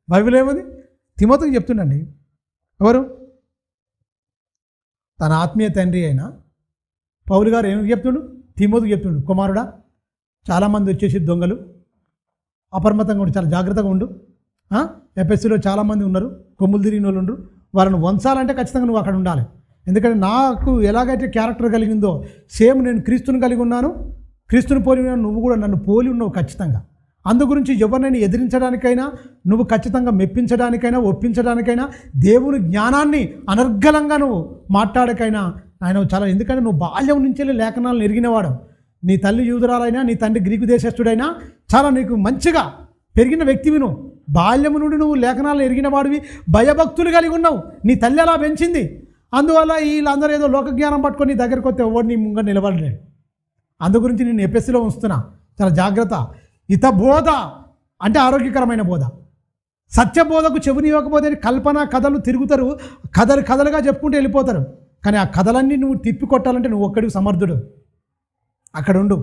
బైబిల్ ఏముంది? తిమోతికి చెప్తుండండి. ఎవరు? తన ఆత్మీయ తండ్రి అయిన పౌలు గారు ఏమి చెప్తుండు? తిమోతికి చెప్తుండు, కుమారుడా, చాలామంది వచ్చేసి దొంగలు, అపరిమితంగా ఉండు, చాలా జాగ్రత్తగా ఉండు. ఎఫ్ఎస్సిలో చాలామంది ఉన్నారు, కొమ్ములు తిరిగిన వాళ్ళు ఉండరు. వాళ్ళని వంచాలంటే ఖచ్చితంగా నువ్వు అక్కడ ఉండాలి. ఎందుకంటే నాకు ఎలాగైతే క్యారెక్టర్ కలిగిందో సేమ్ నేను క్రీస్తుని కలిగి ఉన్నాను, క్రీస్తుని పోలి ఉన్నాను, నువ్వు కూడా నన్ను పోలి ఉన్నావు ఖచ్చితంగా. అందు గురించి ఎవరినైనా ఎదిరించడానికైనా, నువ్వు ఖచ్చితంగా మెప్పించడానికైనా, ఒప్పించడానికైనా, దేవుని జ్ఞానాన్ని అనర్గళంగా నువ్వు మాట్లాడకైనా ఆయన చాలా. ఎందుకంటే నువ్వు బాల్యం నుంచే లేఖనాలను ఎరిగినవాడు. నీ తల్లి యూదురాలైనా, నీ తండ్రి గ్రీకు దేశస్థుడైనా చాలా నీకు మంచిగా పెరిగిన వ్యక్తివి. నువ్వు బాల్యము నుండి నువ్వు లేఖనాలను ఎరిగిన వాడివి, భయభక్తులు కలిగి ఉన్నావు. నీ తల్లి అలా పెంచింది. అందువల్ల వీళ్ళందరూ ఏదో లోకజ్ఞానం పట్టుకొని నీ దగ్గరికి వస్తే ఎవరు నీ ముంగ నిలబడలేడు. అందు గురించి నేను ఎఫ్ఎస్సిలో ఉంచుతున్నా, చాలా జాగ్రత్త. హిత బోధ అంటే ఆరోగ్యకరమైన బోధ. సత్యబోధకు చెవినివ్వకపోతే కల్పన కథలు తిరుగుతారు, కథలుగా చెప్పుకుంటూ వెళ్ళిపోతారు. కానీ ఆ కథలన్నీ నువ్వు తిప్పి కొట్టాలంటే నువ్వు ఒక్కడికి సమర్థుడు. అక్కడ ఉండు,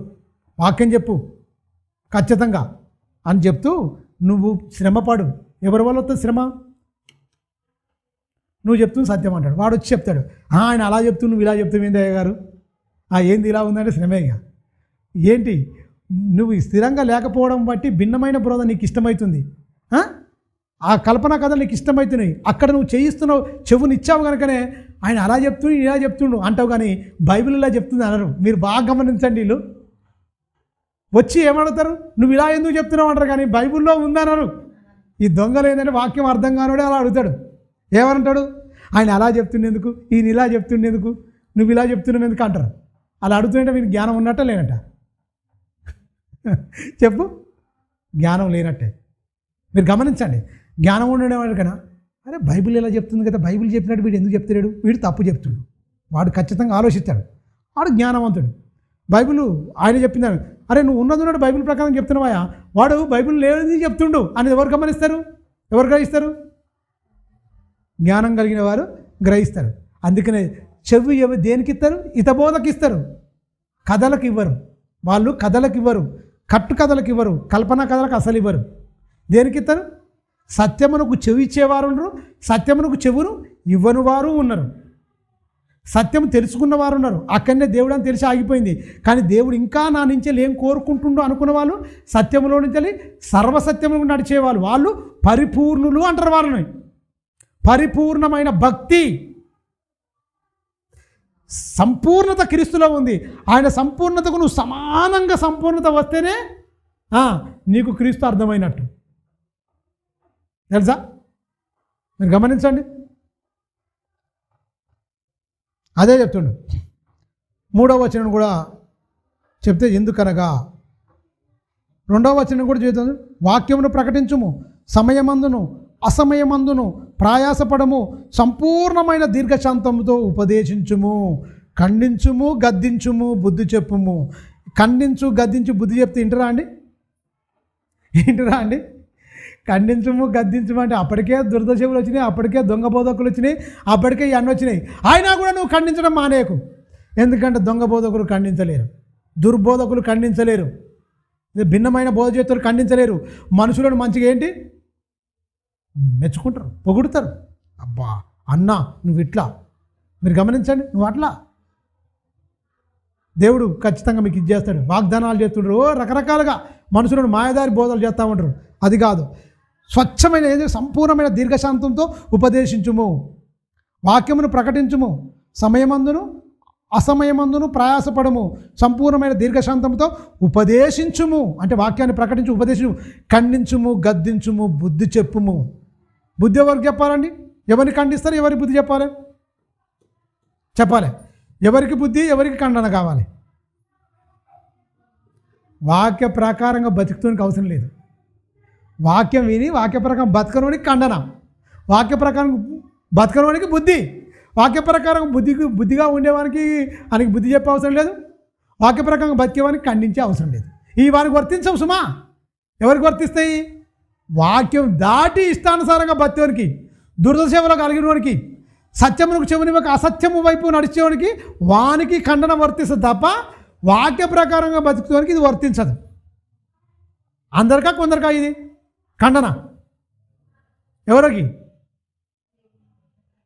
వాక్యం చెప్పు ఖచ్చితంగా అని చెప్తూ నువ్వు శ్రమపడు. ఎవరి వల్ల వస్తుంది శ్రమ? నువ్వు చెప్తుంది సత్యం అంటాడు, వాడు వచ్చి చెప్తాడు, ఆయన అలా చెప్తూ నువ్వు ఇలా చెప్తావు ఏంది అయ్య గారు? ఏంది ఇలా ఉందంటే శ్రమే. ఇక ఏంటి, నువ్వు స్థిరంగా లేకపోవడం బట్టి భిన్నమైన బోధ నీకు ఇష్టమవుతుంది. ఆ కల్పన కథలు నీకు ఇష్టమవుతున్నాయి. అక్కడ నువ్వు చేయిస్తున్నావు, చెవునిచ్చావు కనుకనే ఆయన అలా చెప్తుండు ఇలా చెప్తుండు అంటావు, కానీ బైబిల్ ఇలా చెప్తుంది అనరు. మీరు బాగా గమనించండి. వీళ్ళు వచ్చి ఏమడుగుతారు? నువ్వు ఇలా ఎందుకు చెప్తున్నావు అంటారు, కానీ బైబిల్లో ఉందనరు. ఈ దొంగలు ఏంటంటే వాక్యం అర్థం కానివాడే అలా అడుగుతాడు. ఏమంటాడు? ఆయన అలా చెప్తుండేందుకు, ఈయన ఇలా చెప్తుండేందుకు, నువ్వు ఇలా చెప్తున్నావు ఎందుకు అంటారు. అలా అడుగుతుంటే వీనికి జ్ఞానం ఉన్నట్ట లేనట్ట? చెప్పు, జ్ఞానం లేనట్టే. మీరు గమనించండి. జ్ఞానం ఉండేవాడికైనా అరే బైబిల్ ఎలా చెప్తుంది కదా, బైబిల్ చెప్పినట్టు వీడు ఎందుకు చెప్తున్నాడు, వీడు తప్పు చెప్తుడు, వాడు ఖచ్చితంగా ఆలోచిస్తాడు, వాడు జ్ఞానవంతుడు. బైబిల్ ఆయన చెప్పిందాను, అరే నువ్వు ఉన్నది బైబిల్ ప్రకారం చెప్తున్నావా, వాడు బైబిల్ లేదని చెప్తుండు అని ఎవరు గమనిస్తారు? ఎవరు గ్రహిస్తారు? జ్ఞానం కలిగిన వారు గ్రహిస్తారు. అందుకనే చెవి దేనికి ఇస్తారు? హితబోధకు ఇస్తారు, కథలకు ఇవ్వరు. వాళ్ళు కథలకు ఇవ్వరు, కట్టు కథలకు ఇవ్వరు, కల్పన కథలకు అసలు ఇవ్వరు. దేనికి ఇస్తారు? సత్యమునకు చెవి ఇచ్చేవారు ఉన్నారు, సత్యమునకు చెవును ఇవ్వని వారు ఉన్నారు. సత్యం తెలుసుకున్నవారు ఉన్నారు. అక్కడనే దేవుడు అని తెలిసి ఆగిపోయింది. కానీ దేవుడు ఇంకా నా నుంచి ఏం కోరుకుంటుండో అనుకున్న వాళ్ళు, సత్యంలో నుంచి సర్వసత్యములకు నడిచేవాళ్ళు, వాళ్ళు పరిపూర్ణులు అంటారు వాళ్ళని. పరిపూర్ణమైన భక్తి, సంపూర్ణత క్రీస్తులో ఉంది. ఆయన సంపూర్ణతకు నువ్వు సమానంగా సంపూర్ణత వస్తేనే నీకు క్రీస్తు అర్థమైనట్టు. తెలుసా? మీరు గమనించండి. అదే చెప్తుండు. 3వ వచనం కూడా చెప్తే, ఎందుకనగా 2వ వచనం కూడా చెప్తుంది, వాక్యమును ప్రకటించుము, సమయమందును అసమయమందును ప్రయాసపడము, సంపూర్ణమైన దీర్ఘశాంతముతో ఉపదేశించుము, ఖండించుము, గద్దించుము, బుద్ధి చెప్పుము. ఖండించు, గద్దించు, బుద్ధి చెప్తే ఇంటరా అండి? ఖండించుము, గద్దించుము అంటే అప్పటికే దురదశవులు వచ్చినాయి, అప్పటికే దొంగ బోధకులు వచ్చినాయి, అప్పటికే ఇవన్నీ వచ్చినాయి. అయినా కూడా నువ్వు ఖండించడం మానేయకు. ఎందుకంటే దొంగ బోధకులు ఖండించలేరు, దుర్బోధకులు ఖండించలేరు, భిన్నమైన బోధ చేతులు ఖండించలేరు. మనుషులను మంచిగా ఏంటి మెచ్చుకుంటారు, పొగుడుతారు. అబ్బా అన్నా నువ్వు ఇట్లా. మీరు గమనించండి, నువ్వు అట్లా. దేవుడు ఖచ్చితంగా మీకు ఇది చేస్తాడు. వాగ్దానాలు చేస్తుంటారు, రకరకాలుగా మనుషులను మాయదారి బోధలు చేస్తూ ఉంటారు. అది కాదు. స్వచ్ఛమైన సంపూర్ణమైన దీర్ఘశాంతంతో ఉపదేశించుము, వాక్యమును ప్రకటించుము, సమయమందును అసమయమందును ప్రయాసపడము, సంపూర్ణమైన దీర్ఘశాంతంతో ఉపదేశించుము. అంటే వాక్యాన్ని ప్రకటించు, ఉపదేశించు, ఖండించుము, గద్దించుము, బుద్ధి చెప్పుము. బుద్ధి ఎవరికి చెప్పాలండి? ఎవరిని ఖండిస్తారు, ఎవరికి బుద్ధి చెప్పాలి? ఎవరికి బుద్ధి, ఎవరికి ఖండన కావాలి? వాక్య ప్రకారంగా బతుకుతానికి అవసరం లేదు. వాక్యం విని వాక్య ప్రకారం బతకనోనికి ఖండన, వాక్య ప్రకారం బతకనోనికి బుద్ధి. వాక్య ప్రకారం బుద్ధిగా ఉండేవానికి ఆయనకి బుద్ధి చెప్పే అవసరం లేదు, వాక్య ప్రకారం బతికేవానికి ఖండించే అవసరం లేదు. ఈ వారికి వర్తించవు సుమా. ఎవరికి వర్తిస్తాయి? వాక్యం దాటి ఇష్టానుసారంగా బతికేవానికి, దురదశేవలో కలిగిన వానికి, సత్యమునకు చెవునివ్వక అసత్యము వైపు నడిచేవానికి వానికి ఖండన వర్తిస్తుంది తప్ప వాక్య ప్రకారంగా బతుకుతానికి ఇది వర్తించదు. అందరికా కొందరికా ఇది ఖండన? ఎవరికి?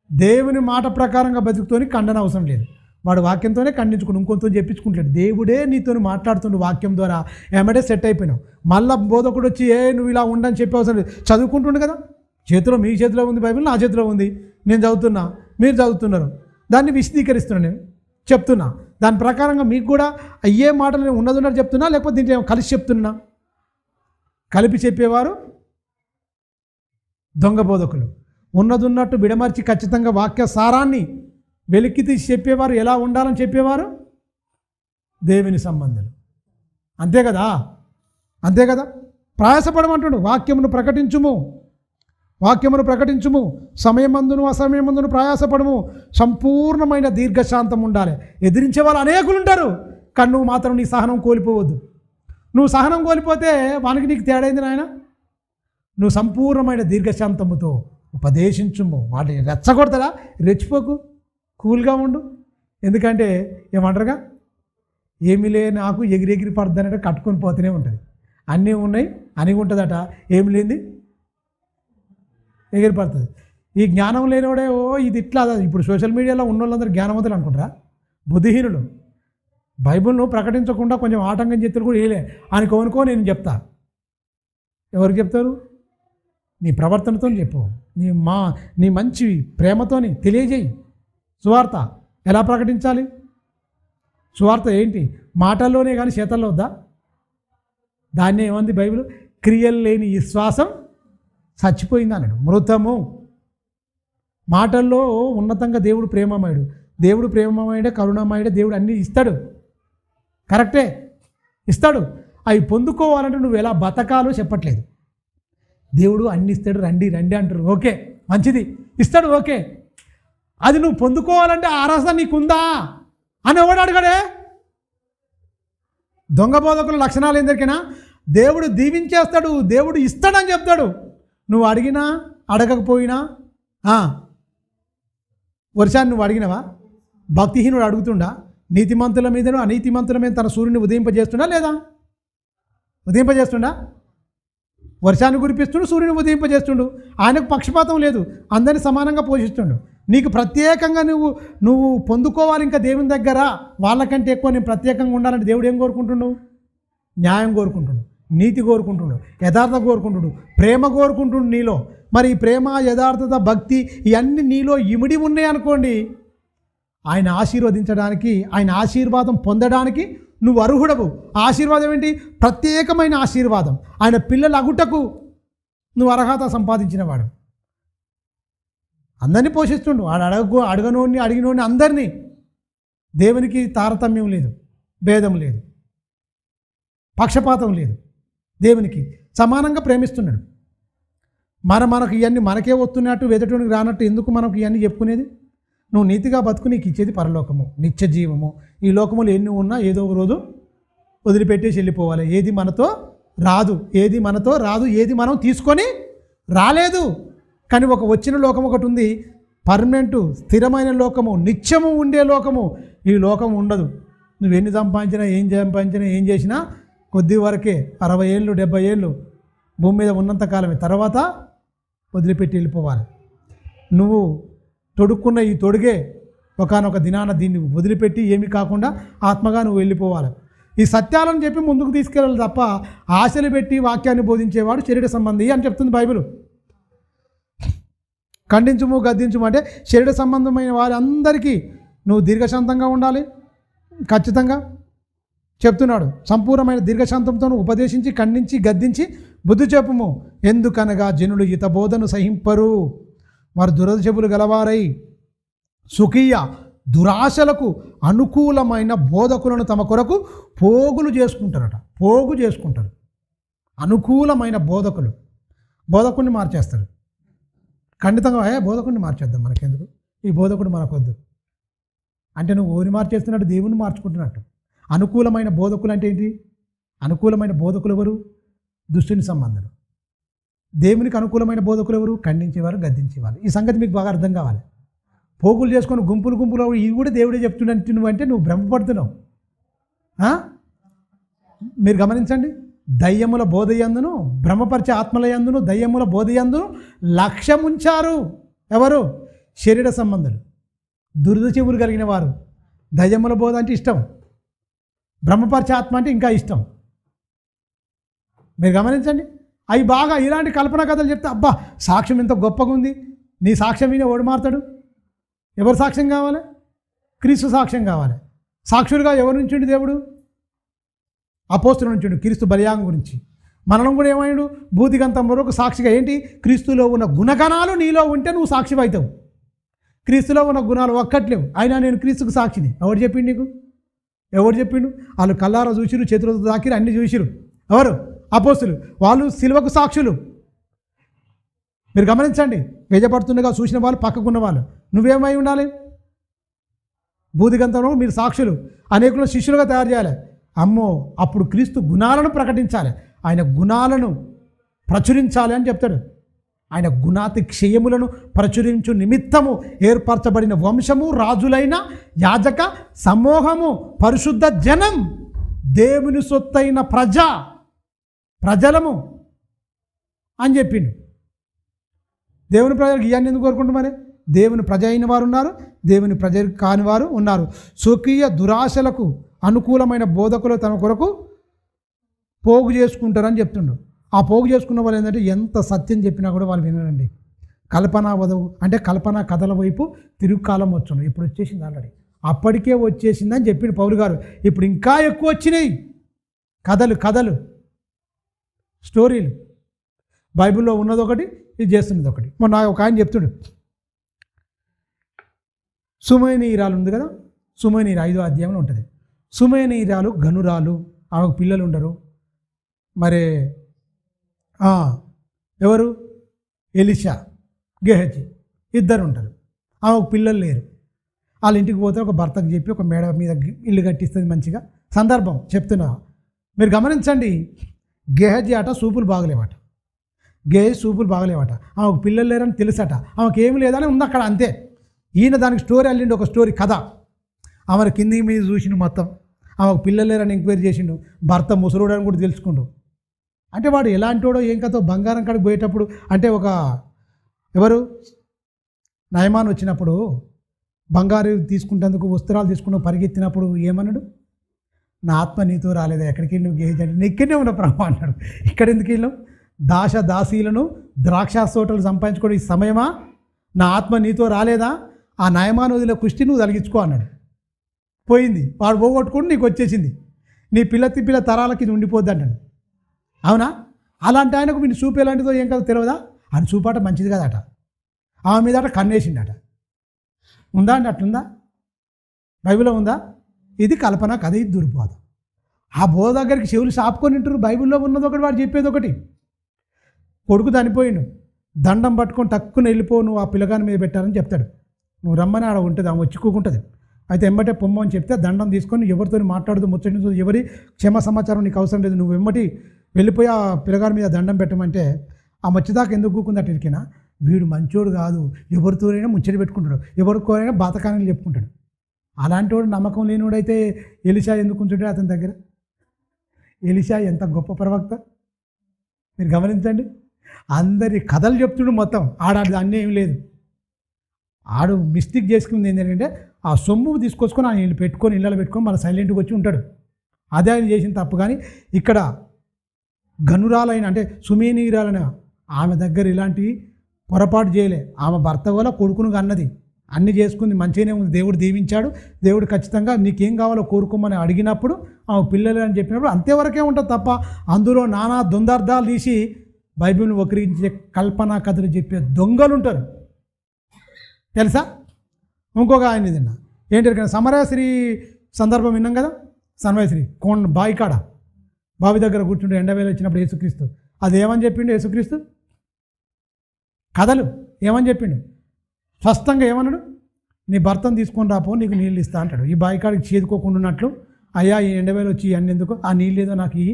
దేవుని మాట ప్రకారంగా బతుకుతోని ఖండన అవసరం లేదు. వాడు వాక్యంతోనే ఖండించుకుని ఇంకొంత చెప్పించుకుంటాడు. దేవుడే నీతో మాట్లాడుతుండు వాక్యం ద్వారా, ఏమంటే సెట్ అయిపోయినావు. మళ్ళీ బోధకుడు వచ్చి నువ్వు ఇలా ఉండని చెప్పే అవసరం లేదు. చదువుకుంటుండు కదా, చేతిలో, మీ చేతిలో ఉంది బైబిల్, నా చేతిలో ఉంది, నేను చదువుతున్నా, మీరు చదువుతున్నారు, దాన్ని విశదీకరిస్తున్నా, నేను చెప్తున్నా. దాని ప్రకారంగా మీకు కూడా అయ్యే మాటలు నేను ఉన్నది చెప్తున్నా, లేకపోతే దీంట్లో కలిసి చెప్తున్నా? కలిపి చెప్పేవారు దొంగ బోధకులు. ఉన్నదున్నట్టు విడమర్చి ఖచ్చితంగా వాక్య సారాన్ని వెలికి తీసి చెప్పేవారు, ఎలా ఉండాలని చెప్పేవారు దేవుని సంబంధాలు. అంతే కదా. ప్రయాసపడమంటాడు. వాక్యమును ప్రకటించుము, సమయమందును అసమయమందును ప్రయాసపడము, సంపూర్ణమైన దీర్ఘశాంతం ఉండాలి. ఎదిరించే వాళ్ళు అనేకులు ఉంటారు, కానీ నువ్వు మాత్రం నీ సహనం కోల్పోవద్దు. నువ్వు సహనం కోల్పోతే వానికి నీకు తేడైంది నాయన. నువ్వు సంపూర్ణమైన దీర్ఘశాంతముతో ఉపదేశించుము. వాటిని రెచ్చగొడతారా? రెచ్చిపోకు, కూల్గా ఉండు. ఎందుకంటే ఏమంటారుగా, ఏమి లే నాకు ఎగిరెగిరి పడద్దనంటే కట్టుకొని పోతూనే ఉంటుంది. అన్నీ ఉన్నాయి అని ఉంటుందట, ఏమి లేనిది ఎగిరి పడుతుంది. ఈ జ్ఞానం లేనివాడే ఇది ఇట్లా. ఇప్పుడు సోషల్ మీడియాలో ఉన్న వాళ్ళందరూ జ్ఞానవంతులు అనుకుంటారా? బుద్ధిహీనులు. బైబిల్ను ప్రకటించకుండా కొంచెం ఆటంకం చేతులు కూడా వేయలే అని కోనుకో. నేను చెప్తా. ఎవరికి చెప్తారు? నీ ప్రవర్తనతో చెప్పు, నీ మంచి ప్రేమతోని తెలియజేయి. సువార్త ఎలా ప్రకటించాలి? సువార్త ఏంటి? మాటల్లోనే కానీ చేతల్లో వద్దా? దాన్ని ఏమంది బైబిల్? క్రియలు లేని విశ్వాసం చచ్చిపోయింది అన్నాడు, మృతము. మాటల్లో ఉన్నతంగా దేవుడు ప్రేమమయుడే, కరుణమయుడే. దేవుడు అన్నీ ఇస్తాడు, కరెక్టే ఇస్తాడు. అవి పొందుకోవాలంటే నువ్వు ఎలా బతకాలో చెప్పట్లేదు. దేవుడు అన్ని ఇస్తాడు, రండి అంటారు, ఓకే మంచిది, ఇస్తాడు, ఓకే. అది నువ్వు పొందుకోవాలంటే ఆ రసన నీకుందా అని ఎవడు అడగడే? దొంగ బోధకుల లక్షణాలు ఏందరికైనా దేవుడు దీవించేస్తాడు, దేవుడు ఇస్తాడని చెప్తాడు. నువ్వు అడిగినా అడగకపోయినా వర్షాన్ని నువ్వు అడిగినవా? భక్తిహీనుడు అడుగుతుండా? నీతిమంతుల మీదను అనీతిమంతుల మీద తన సూర్యుని ఉదయింపజేస్తుండా లేదా? ఉదయింపజేస్తుండా? వర్షాన్ని కురిపిస్తుండు, సూర్యుని ఉదయింపజేస్తుండు. ఆయనకు పక్షపాతం లేదు, అందరినీ సమానంగా పోషిస్తుండు. నీకు ప్రత్యేకంగా నువ్వు పొందుకోవాలి ఇంకా దేవుని దగ్గర. వాళ్ళకంటే ఎక్కువ నేను ప్రత్యేకంగా ఉండాలంటే దేవుడు ఏం కోరుకుంటున్నావు? న్యాయం కోరుకుంటున్నాడు, నీతి కోరుకుంటున్నాడు, యథార్థత కోరుకుంటున్నాడు, ప్రేమ కోరుకుంటున్నాడు నీలో. మరి ఈ ప్రేమ, యథార్థత, భక్తి ఇవన్నీ నీలో ఇమిడి ఉన్నాయి అనుకోండి, ఆయన ఆశీర్వదించడానికి, ఆయన ఆశీర్వాదం పొందడానికి నువ్వు అర్హుడవు. ఆశీర్వాదం ఏంటి? ప్రత్యేకమైన ఆశీర్వాదం. ఆయన పిల్లల అగుటకు నువ్వు అర్హత సంపాదించినవాడు. అందరినీ పోషిస్తుండు. వాడు అడగనోడిని అడిగినోడిని అందరినీ. దేవునికి తారతమ్యం లేదు, భేదం లేదు, పక్షపాతం లేదు. దేవునికి సమానంగా ప్రేమిస్తున్నాడు. మనకు ఇవన్నీ మనకే వస్తున్నట్టు, వెదటోనికి రానట్టు ఎందుకు మనకు ఇవన్నీ చెప్పుకునేది? నువ్వు నీతిగా బతుకు, నీకు ఇచ్చేది పరలోకము, నిత్య జీవము. ఈ లోకములు ఎన్ని ఉన్నా ఏదో ఒక రోజు వదిలిపెట్టేసి వెళ్ళిపోవాలి. ఏది మనతో రాదు, ఏది మనం తీసుకొని రాలేదు. కానీ ఒక వచ్చిన లోకం ఒకటి ఉంది, పర్మనెంటు, స్థిరమైన లోకము, నిత్యము ఉండే లోకము. ఈ లోకం ఉండదు. నువ్వెన్ని సంపాదించినా, ఏం చేసినా కొద్ది వరకే. 60 ఏళ్ళు 70 ఏళ్ళు భూమి మీద ఉన్నంత కాలమే. తర్వాత వదిలిపెట్టి వెళ్ళిపోవాలి. నువ్వు తొడుక్కున్న ఈ తొడుగే ఒకానొక దినాన దీన్ని వదిలిపెట్టి ఏమీ కాకుండా ఆత్మగా నువ్వు వెళ్ళిపోవాలి. ఈ సత్యాలను చెప్పి ముందుకు తీసుకెళ్ళాలి తప్ప ఆశలు పెట్టి వాక్యాన్ని బోధించేవాడు శరీర సంబంధి అని చెప్తుంది బైబిల్. ఖండించుము, గద్దించుము అంటే శరీర సంబంధమైన వారందరికీ నువ్వు దీర్ఘశాంతంగా ఉండాలి. ఖచ్చితంగా చెప్తున్నాడు. సంపూర్ణమైన దీర్ఘశాంతంతో ఉపదేశించి, ఖండించి, గద్దించి బుద్ధి చెప్పుము. ఎందుకనగా జనులు హితబోధను సహింపరు, వారు దురదశపులు గలవారై సుఖీయ దురాశలకు అనుకూలమైన బోధకులను తమ కొరకు పోగులు చేసుకుంటారు. అనుకూలమైన బోధకుడిని మార్చేస్తాడు. ఖండితంగా బోధకుడిని మార్చేద్దాం, మనకెందుకు, ఈ బోధకుడు మనకొద్దు అంటే నువ్వు ఓని మార్చేస్తున్నట్టు, దేవుని మార్చుకుంటున్నట్టు. అనుకూలమైన బోధకులు అంటే ఏంటి? అనుకూలమైన బోధకులు ఎవరు? దుష్టుని సంబంధాలు. దేవునికి అనుకూలమైన బోధకులు ఎవరు? ఖండించేవారు, గద్దించేవారు. ఈ సంగతి మీకు బాగా అర్థం కావాలి. పోగులు చేసుకొని గుంపులు ఇవి కూడా దేవుడే చెప్తున్నట్టు నువ్వంటే నువ్వు భ్రమపడుతున్నావు. మీరు గమనించండి, దయ్యముల బోధయందును, భ్రమపరిచే ఆత్మలయందును, దయ్యముల బోధయందును లక్ష్యముంచారు. ఎవరు? శరీర సంబంధులు, దురద చెవులు కలిగిన వారు. దయ్యముల బోధ అంటే ఇష్టం, భ్రమపరిచే ఆత్మ అంటే ఇంకా ఇష్టం. మీరు గమనించండి, అవి బాగా ఇలాంటి కల్పన కథలు చెప్తే అబ్బా సాక్ష్యం ఎంత గొప్పగా ఉంది. నీ సాక్ష్యం విని ఓడి మారుతాడు. ఎవరు సాక్ష్యం కావాలి? క్రీస్తు సాక్ష్యం కావాలి. సాక్షులుగా ఎవరి నుంచి ఉండి? దేవుడు అపోస్తుల నుంచి ఉండి, క్రీస్తు బలియాగం గురించి. మనం కూడా ఏమైనాడు? భూతిగంతం వరకు సాక్షిగా. ఏంటి? క్రీస్తులో ఉన్న గుణగణాలు నీలో ఉంటే నువ్వు సాక్షి అవుతావు. క్రీస్తులో ఉన్న గుణాలు ఒక్కట్లేవు, అయినా నేను క్రీస్తుకు సాక్షిని. ఎవరు చెప్పిండు నీకు? ఎవరు చెప్పిండు? వాళ్ళు కళ్ళారా చూసిరు, చేతులతో తాకిరు, అన్ని చూసిరు. ఎవరు? అపోస్తులు. వాళ్ళు సిలువకు సాక్షులు. మీరు గమనించండి, వేజపడుతుండగా చూసిన వాళ్ళు, పక్కకున్న వాళ్ళు. నువ్వేమై ఉండాలి? భూదిగంతంలో మీరు సాక్షులు, అనేకులను శిష్యులుగా తయారు చేయాలి. అమ్మో, అప్పుడు క్రీస్తు గుణాలను ప్రకటించాలి, ఆయన గుణాలను ప్రచురించాలి అని చెప్తాడు. ఆయన గుణాతిక్షయములను ప్రచురించు నిమిత్తము ఏర్పరచబడిన వంశము, రాజులైన యాజక సమూహము, పరిశుద్ధ జనం, దేవుని సొత్తైన ప్రజలము అని చెప్పిండు. దేవుని ప్రజలకు ఇవన్నీ ఎందుకు కోరుకుంటారు? మరి దేవుని ప్రజ అయిన వారు ఉన్నారు, దేవుని ప్రజ కాని వారు ఉన్నారు. స్వకీయ దురాశలకు అనుకూలమైన బోధకులు తమ కొరకు పోగు చేసుకుంటారని చెప్తుండు. ఆ పోగు చేసుకున్న వాళ్ళు ఏంటంటే ఎంత సత్యం చెప్పినా కూడా వాళ్ళు వినరండి. కల్పనా వధవు అంటే కల్పనా కథల వైపు తిరుగుకాలం వచ్చును. ఇప్పుడు వచ్చేసింది, ఆల్రెడీ అప్పటికే వచ్చేసిందని చెప్పిండు పౌలు గారు. ఇప్పుడు ఇంకా ఎక్కువ వచ్చినాయి కథలు, స్టోరీలు. బైబిల్లో ఉన్నది ఒకటి, ఇది చేస్తున్నది ఒకటి. మొన్న ఒక ఆయన చెప్తుడు, సుమేనీరాలు ఉంది కదా, సుమేనీరు 5వ అధ్యాయంలో ఉంటుంది. సుమేనీరాలు గనురాలు, ఆమెకు పిల్లలు ఉండరు. మరి ఎవరు? ఎలీషా, గెహజీ ఇద్దరు ఉంటారు. ఆమెకు పిల్లలు లేరు. వాళ్ళ ఇంటికి పోతే ఒక భర్తకు చెప్పి ఒక మేడ మీద ఇల్లు కట్టిస్తుంది మంచిగా. సందర్భం చెప్తున్నా, మీరు గమనించండి. గెహజీ అట సూపులు బాగలేవట, సూపులు బాగలేవట. ఆమెకు పిల్లలు లేరని తెలుసట, ఆమెకు ఏమి లేదని ఉంది అక్కడ, అంతే. ఈయన దానికి స్టోరీ అల్లిండు, ఒక స్టోరీ కథ. ఆమెను కింది మీద చూసిండు మొత్తం. ఆమెకు పిల్లలు లేరని ఎంక్వైరీ చేసిండు. భర్త ముసలోడని కూడా తెలుసుకుండు. అంటే వాడు ఎలాంటివాడో ఏం కథో. బంగారం కాడికి పోయేటప్పుడు అంటే ఎవరు నయమాన్ వచ్చినప్పుడు బంగారు తీసుకుంటేందుకు వస్త్రాలు తీసుకుంటూ పరిగెత్తినప్పుడు ఏమన్నాడు? నా ఆత్మ నీతో రాలేదా, ఎక్కడికి వెళ్ళి గేజ్ అంటే నీ ఇక్కడనే ఉన్న ప్రభు అన్నాడు. ఇక్కడ ఎందుకు వెళ్ళాం? దాసీలను ద్రాక్ష తోటలు సంపాదించుకోవడం ఈ సమయమా? నా ఆత్మ నీతో రాలేదా? ఆ నయమానోదిలో కుష్టి నువ్వు తొలగించుకో అన్నాడు. పోయింది, వాడు పోగొట్టుకుని నీకు వచ్చేసింది. నీ పిల్ల తరాలకి ఇది ఉండిపోద్ది అంటాడు. అవునా? అలాంటి ఆయనకు వీడిని చూపు ఎలాంటిదో ఏం కదా తెలియదా? అని చూపాట మంచిది కదట. ఆమె మీదట కన్నేసిండట. ఉందా అండి? అట్లుందా? బైబిల్లో ఉందా? ఇది కల్పన కథ, ఇది దుర్బోధ. ఆ బోధ దగ్గరికి చెవులు సాపుకొని ఉంటారు. బైబిల్లో ఉన్నది ఒకటి, వాడు చెప్పేది ఒకటి. కొడుకు చనిపోయిండు, దండం పట్టుకొని తక్కువ వెళ్ళిపో, నువ్వు ఆ పిల్లగాని మీద పెట్టాలని చెప్తాడు. నువ్వు రమ్మని ఆడ ఉంటుంది, ఆమె వచ్చి కూకుంటుంది. అయితే ఎంబటే పొమ్మని చెప్తే దండం తీసుకొని ఎవరితో మాట్లాడుతూ ముచ్చటి, ఎవరి క్షమ సమాచారం నీకు అవసరం లేదు, నువ్వు వెంబటి వెళ్ళిపోయి ఆ పిల్లగాని మీద దండం పెట్టమంటే ఆ మచ్చిదాకా ఎందుకు కూకుందట ఇరికినా? వీడు మంచోడు కాదు, ఎవరితోనైనా ముచ్చటి పెట్టుకుంటాడు, ఎవరికోనైనా బాతకానికి చెప్పుకుంటాడు. అలాంటి వాడు నమ్మకం లేనివాడైతే ఎలీషా ఎందుకు ఉంచుంటాడు అతని దగ్గర? ఎలీషా ఎంత గొప్ప ప్రవక్త మీరు గమనించండి. అందరి కథలు చెప్తుడు మొత్తం. ఆడాడు అన్నీ ఏం లేదు. ఆడు మిస్టేక్ చేసుకుంది ఏంటంటే ఆ సొమ్ము తీసుకొచ్చుకొని ఆయన పెట్టుకొని ఇళ్ళలో పెట్టుకొని మన సైలెంట్గా వచ్చి ఉంటాడు. అదే ఆయన చేసిన తప్పు. కానీ ఇక్కడ గనురాలైన అంటే సుమేనీరాలైన ఆమె దగ్గర ఇలాంటి పొరపాటు చేయలే. ఆమె భర్త వల్ల కొడుకును అన్నది, అన్నీ చేసుకుంది, మంచిగానే ఉంది, దేవుడు దీవించాడు. దేవుడు ఖచ్చితంగా నీకేం కావాలో కోరుకోమని అడిగినప్పుడు ఆమె పిల్లలు అని చెప్పినప్పుడు అంతేవరకే ఉంటుంది తప్ప అందులో నానా దొందార్థాలు తీసి బైబిల్ని వక్రించే కల్పనా కథలు చెప్పే దొంగలు ఉంటారు తెలుసా. ఇంకొక ఆయన తిన్నా ఏంటి, సమరశ్రీ సందర్భం విన్నాం కదా. సమరశ్రీ కోణ బాయికాడ బావి దగ్గర కూర్చుంటే ఎండవేలు వచ్చినప్పుడు యేసుక్రీస్తు అది ఏమని చెప్పిండు? యేసుక్రీస్తు కథలు ఏమని చెప్పిండు? స్పష్టంగా ఏమన్నాడు? నీ భర్తను తీసుకొని రాపో, నీకు నీళ్ళు ఇస్తా అంటాడు. ఈ బాయికాడికి చేదుకోకుండా ఉన్నట్లు, అయ్యా ఈ ఎండవేలు వచ్చి అన్ని ఎందుకు, ఆ నీళ్ళు ఏదో నాకు ఇవి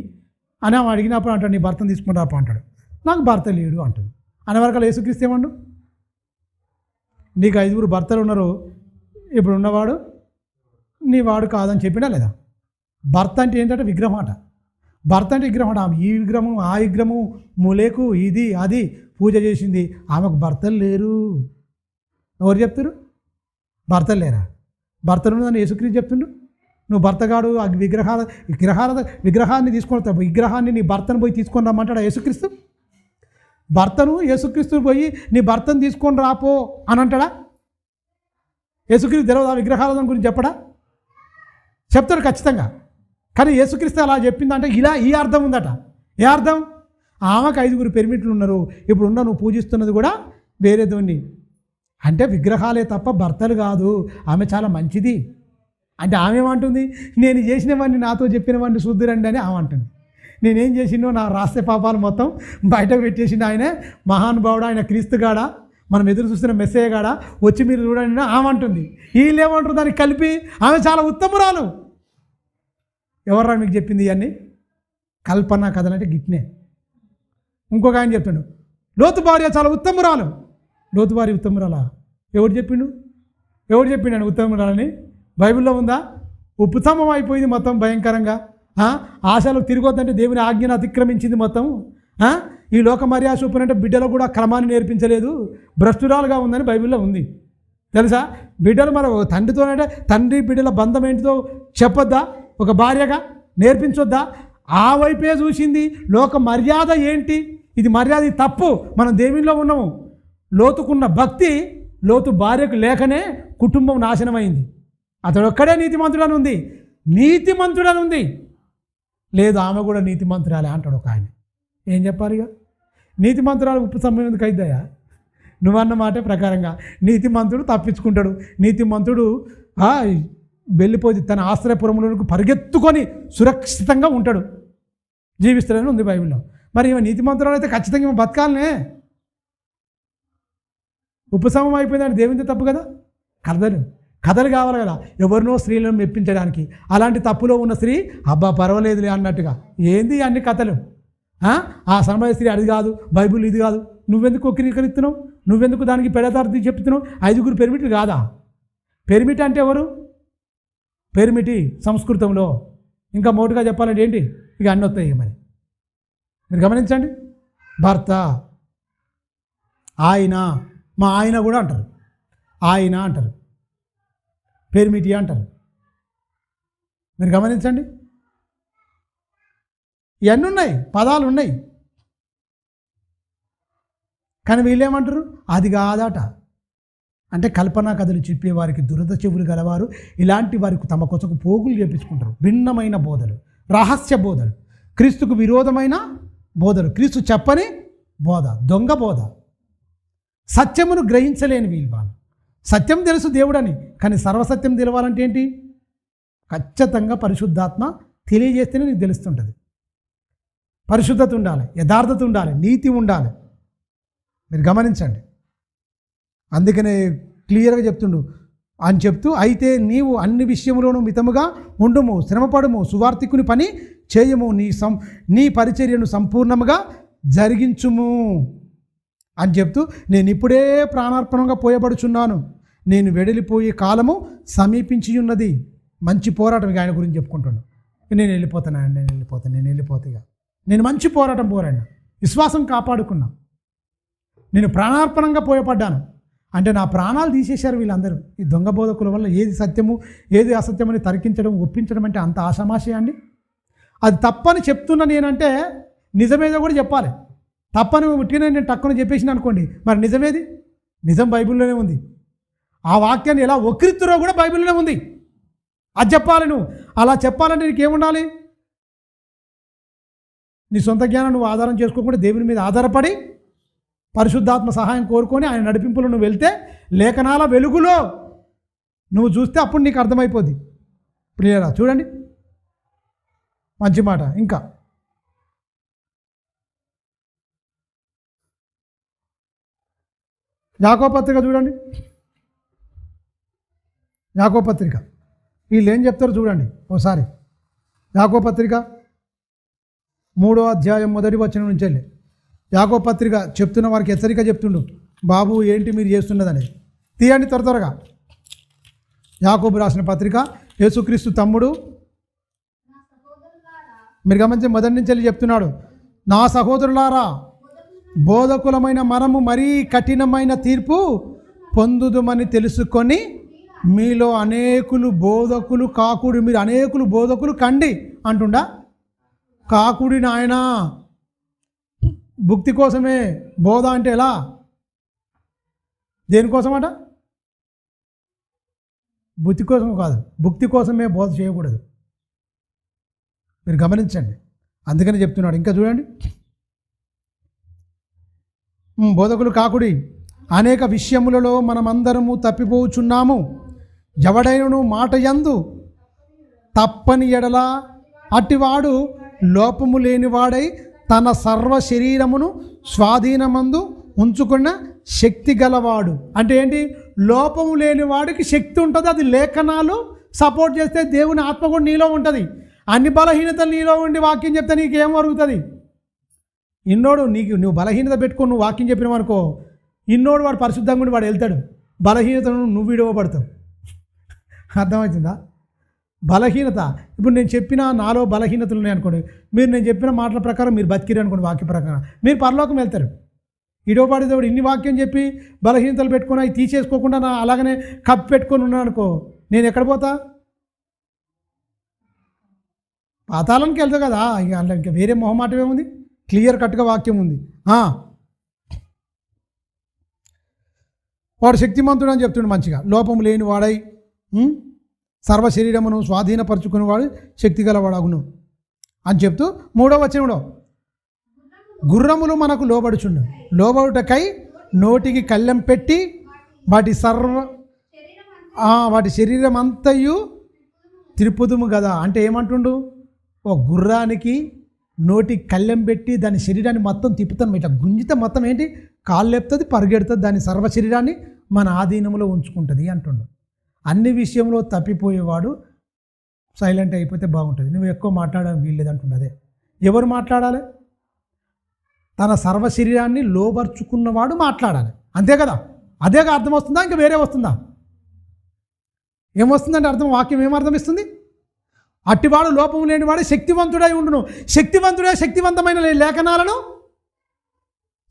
అని ఆమె అడిగినప్పుడు అంటాడు, నీ భర్తను తీసుకొని రాపో అంటాడు. నాకు భర్త లేడు అంటాడు. అనే వరకు యేసుక్రీస్తు ఏమండు? నీకు 5 భర్తలు ఉన్నారు, ఇప్పుడు ఉన్నవాడు నీ వాడు కాదని చెప్పినా లేదా? భర్త అంటే ఏంటంటే విగ్రహం అట. భర్త అంటే విగ్రహం అట. ఆమె ఈ విగ్రహం ఆ విగ్రహం మూలేకు ఇది అది పూజ చేసింది, ఆమెకు భర్తలు లేరు. ఎవరు చెప్తారు? భర్తలు లేరా? భర్తలు ఉన్నదని యేసుక్రీస్తు చెప్తుండు. నువ్వు భర్తగాడు ఆ విగ్రహాన్ని తీసుకొని విగ్రహాన్ని నీ భర్తను పోయి తీసుకొని రమ్మంటాడా యేసుక్రీస్తు? భర్తను యేసుక్రీస్తు పోయి నీ భర్తను తీసుకొని రాపో అని అంటాడా? యేసుక్రీస్తు తెలియదు ఆ విగ్రహారాధన గురించి చెప్పడా? చెప్తాడు ఖచ్చితంగా. కానీ యేసుక్రీస్తు అలా చెప్పిందంటే ఇలా ఈ అర్థం ఉందట. ఏ అర్థం? ఆమెకు 5 పెర్మిట్లు ఉన్నారు, ఇప్పుడు ఉన్న నువ్వు పూజిస్తున్నది కూడా వేరే దోన్ని అంటే విగ్రహాలే తప్ప భర్తలు కాదు. ఆమె చాలా మంచిది అంటే ఆమె ఏమంటుంది? నేను చేసినవన్నీ నాతో చెప్పినవన్నీ చూద్దురండి అని ఆమె అంటుంది. నేనేం చేసిండో నా రాష్ట్ర పాపాలు మొత్తం బయటకు పెట్టేసిండు ఆయనే. మహానుభావుడు ఆయన, క్రీస్తుగాడా, మనం ఎదురు చూస్తున్న మెస్సేయగాడా, వచ్చి మీరు చూడండి ఆమె అంటుంది. వీళ్ళు ఏమంటారు దానికి కలిపి? ఆమె చాలా ఉత్తమురాలు. ఎవర్రా మీకు చెప్పింది ఇవన్నీ? కల్పన కథలంటే గిట్నే. ఇంకొక ఆయన చెప్తాడు, లోతు భార్య చాలా ఉత్తమురాలు. లోతు భార్య ఉత్తమురాలా? ఎవరు చెప్పిండు అని ఉత్తమురాలని? బైబిల్లో ఉందా? ఉపశమం అయిపోయింది మొత్తం భయంకరంగా. ఆశలు తిరగొద్దంటే దేవుని ఆజ్ఞను అతిక్రమించింది మొత్తం. ఈ లోక మర్యాద చూపునంటే బిడ్డలు కూడా క్రమాన్ని నేర్పించలేదు, భ్రష్టురాలుగా ఉందని బైబిల్లో ఉంది తెలుసా. బిడ్డలు మన తండ్రితోనంటే తండ్రి బిడ్డల బంధం ఏంటిదో చెప్పొద్దా? ఒక భార్యగా నేర్పించొద్దా? ఆ వైపే చూసింది. లోక మర్యాద ఏంటి? ఇది మర్యాద, ఇది తప్పు. మనం దేవునిలో ఉన్నాము. లోతుకున్న భక్తి లోతు భార్యకు లేకనే కుటుంబం నాశనమైంది. అతడు ఒక్కడే నీతిమంతుడని ఉంది, నీతిమంతుడని ఉంది. లేదు ఆమె కూడా నీతిమంతురాలే అంటాడు ఒక ఆయన. ఏం చెప్పాలి? ఇక నీతిమంతురాలు ఉపశమనం ఎందుకు అయిద్దయా? నువ్వన్న మాట ప్రకారంగా నీతిమంతుడు తప్పించుకుంటాడు. నీతిమంతుడు వెళ్ళిపోయి తన ఆశ్రయపురంలోకి పరిగెత్తుకొని సురక్షితంగా ఉంటాడు, జీవిస్తాడని ఉంది బైబిల్లో. మరి ఈమె నీతిమంతురాలు అయితే ఖచ్చితంగా ఈమె బతకాలనే. ఉపశమనం అయిపోయిందంటే దేవునిది తప్పు కదా. కథలు కావాలి కదా ఎవరినో స్త్రీలను మెప్పించడానికి. అలాంటి తప్పులో ఉన్న స్త్రీ అబ్బా పర్వాలేదులే అన్నట్టుగా. ఏంది అన్ని కథలు? ఆ సమయ స్త్రీ అది కాదు, బైబిల్ ఇది కాదు. నువ్వెందుకు వక్రీకరిస్తున్నావు? నువ్వెందుకు దానికి పెడతార్థి చెప్తున్నావు? 5 పెర్మిట్లు కాదా? పెర్మిట్ అంటే ఎవరు? పెర్మిటి సంస్కృతంలో ఇంకా మోటుగా చెప్పాలంటే ఏంటి? ఇక అన్నీ వస్తాయి. మరి మీరు గమనించండి. భర్త, ఆయన, మా ఆయన కూడా అంటారు, ఆయన అంటారు, పెర్మిటి అంటారు. మీరు గమనించండి. ఇవన్నీ ఉన్నాయి, పదాలు ఉన్నాయి. కానీ వీళ్ళేమంటారు అది కాదట. అంటే కల్పనా కథలు చెప్పే వారికి దురద చెవులు గలవారు ఇలాంటి వారికి తమ కొరకు పోగులు చేపించుకుంటారు. భిన్నమైన బోధలు, రహస్య బోధలు, క్రీస్తుకు విరోధమైన బోధలు, క్రీస్తు చెప్పని బోధ, దొంగ బోధ, సత్యమును గ్రహించలేని వాళ్ళు. సత్యం తెలుసు దేవుడని, కానీ సర్వసత్యం తెలవాలంటే ఏంటి? ఖచ్చితంగా పరిశుద్ధాత్మ తెలియజేస్తేనే నీకు తెలుస్తుంటుంది. పరిశుద్ధత ఉండాలి, యథార్థత ఉండాలి, నీతి ఉండాలి. మీరు గమనించండి. అందుకనే క్లియర్గా చెప్తుండు అని చెప్తూ, అయితే నీవు అన్ని విషయంలోనూ మితముగా ఉండుము, శ్రమపడుము, సువార్తికుని పని చేయము, నీ పరిచర్యను సంపూర్ణముగా జరిగించుము అని చెప్తూ, నేను ఇప్పుడే ప్రాణార్పణంగా పోయబడుచున్నాను, నేను వెడలిపోయే కాలము సమీపించి ఉన్నది. మంచి పోరాటం ఆయన గురించి చెప్పుకుంటున్నాను. నేను వెళ్ళిపోతా. నేను మంచి పోరాటం పోరాడినా, విశ్వాసం కాపాడుకున్నా, నేను ప్రాణార్పణంగా పోయపడ్డాను. అంటే నా ప్రాణాలు తీసేశారు వీళ్ళందరూ. ఈ దొంగ బోధకుల వల్ల ఏది సత్యము ఏది అసత్యమని తరికించడం, ఒప్పించడం అంటే అంత ఆషామాషి అండి. అది తప్పని చెప్తున్నా నేనంటే నిజమేదో కూడా చెప్పాలి. తప్పని ఉట్టిన నేను టక్కున చెప్పేసిన అనుకోండి, మరి నిజమేది? నిజం బైబిల్లోనే ఉంది. ఆ వాక్యాన్ని ఎలా వక్రిత్తురో కూడా బైబిల్లోనే ఉంది. అది చెప్పాలి. నువ్వు అలా చెప్పాలంటే నీకేముండాలి? నీ సొంత జ్ఞానం నువ్వు ఆధారం చేసుకోకుండా దేవుని మీద ఆధారపడి పరిశుద్ధాత్మ సహాయం కోరుకొని ఆయన నడిపింపులో నువ్వు వెళ్తే లేఖనాల వెలుగులో నువ్వు చూస్తే అప్పుడు నీకు అర్థమైపోద్ది. ప్రియరా చూడండి, మంచి మాట. ఇంకా యాకోబు పత్రిక చూడండి. యాకోబు పత్రిక వీళ్ళు ఏం చెప్తారో చూడండి ఒకసారి. యాకోబు పత్రిక 3వ అధ్యాయం 1వ వచనం నుంచి వెళ్ళి యాకోబు పత్రిక చెప్తున్న వారికి హెచ్చరిక చెప్తుండు. బాబు ఏంటి మీరు చేస్తున్నదని తీయండి త్వరగా. యాకోబు రాసిన పత్రిక, యేసుక్రీస్తు తమ్ముడు. మీరు గమనించి మొదటి నుంచి వెళ్ళి చెప్తున్నాడు, నా సహోదరులారా, బోధకులమైన మనము మరీ కఠినమైన తీర్పు పొందుదుమని తెలుసుకొని మీలో అనేకులు బోధకులు కాకుడు. మీరు అనేకులు బోధకులు కండి అంటుండా. కాకుడి నాయన, భుక్తి కోసమే బోధ అంటే ఎలా? దేనికోసమట? భుక్తి కోసం కాదు, భుక్తి కోసమే బోధ చేయకూడదు. మీరు గమనించండి. అందుకని చెప్తున్నాడు. ఇంకా చూడండి, బోధకులు కాకుడి, అనేక విషయములలో మనమందరము తప్పిపోచున్నాము. ఎవడైనను మాట యందు తప్పని ఎడల అట్టివాడు లోపము లేనివాడై తన సర్వ శరీరమును స్వాధీనమందు ఉంచుకున్న శక్తి గలవాడు. అంటే ఏంటి? లోపము లేని వాడికి శక్తి ఉంటుంది. అది లేఖనాలు సపోర్ట్ చేస్తే దేవుని ఆత్మ కూడా నీలో ఉంటుంది. అన్ని బలహీనతలు నీలో ఉండి వాక్యం చెప్తే నీకేం వరుగుతుంది? ఇన్నోడు నువ్వు బలహీనత పెట్టుకొని నువ్వు వాక్యం చెప్పినావు అనుకో, ఇన్నోడు వాడు పరిశుద్ధంగా ఉండి వాడు వెళ్తాడు. బలహీనతను నువ్వు విడవబడతావు. అర్థమవుతుందా? బలహీనత. ఇప్పుడు నేను చెప్పిన నాలో బలహీనతలు ఉన్నాయి అనుకోండి, నేను చెప్పిన మాటల ప్రకారం మీరు బతికిరు అనుకోండి, వాక్య ప్రకారం మీరు పరలోకం వెళ్తారు. ఇడవబడేదేవుడు ఇన్ని వాక్యం చెప్పి బలహీనతలు పెట్టుకొని అవి తీసేసుకోకుండా నా అలాగనే కప్పు పెట్టుకొని ఉన్నాను అనుకో, నేను ఎక్కడ పోతా? పాతాళానికి వెళ్తా కదా. ఇక అందులో ఇంకా వేరే మొహమాటం ఏముంది? క్లియర్ కట్గా వాక్యం ఉంది. వాడు శక్తిమంతుడు అని చెప్తుండు మంచిగా. లోపం లేని వాడై సర్వ శరీరమును స్వాధీనపరుచుకునేవాడు శక్తి గలవాడగును అని చెప్తూ 3వ వచనంలో, గుర్రములు మనకు లోబడుచుండు, లోబడుటకై నోటికి కళ్ళెం పెట్టి వాటి శరీరం అంతయు తిరుపుదుము కదా. అంటే ఏమంటుండు? ఓ గుర్రానికి నోటికి కళ్ళెం పెట్టి దాని శరీరాన్ని మొత్తం తిప్పుతాను. ఇట్లా గుంజితే మొత్తం ఏంటి? కాళ్ళు లేపుతుంది, పరిగెడుతుంది, దాని సర్వ శరీరాన్ని మన ఆధీనంలో ఉంచుకుంటుంది అంటుండు. అన్ని విషయంలో తప్పిపోయేవాడు సైలెంట్ అయిపోతే బాగుంటుంది. నువ్వు ఎక్కువ మాట్లాడడం వీల్లేదు అంటుండే. అదే ఎవరు మాట్లాడాలి? తన సర్వ శరీరాన్ని లోబర్చుకున్నవాడు మాట్లాడాలి. అంతే కదా? అదేగా అర్థం వస్తుందా? ఇంకా వేరే వస్తుందా? ఏమొస్తుందంటే అర్థం, వాక్యం ఏమర్థం ఇస్తుంది? అట్టివాడు లోపం లేనివాడు శక్తివంతుడై ఉండును. శక్తివంతమైన లేఖనాలను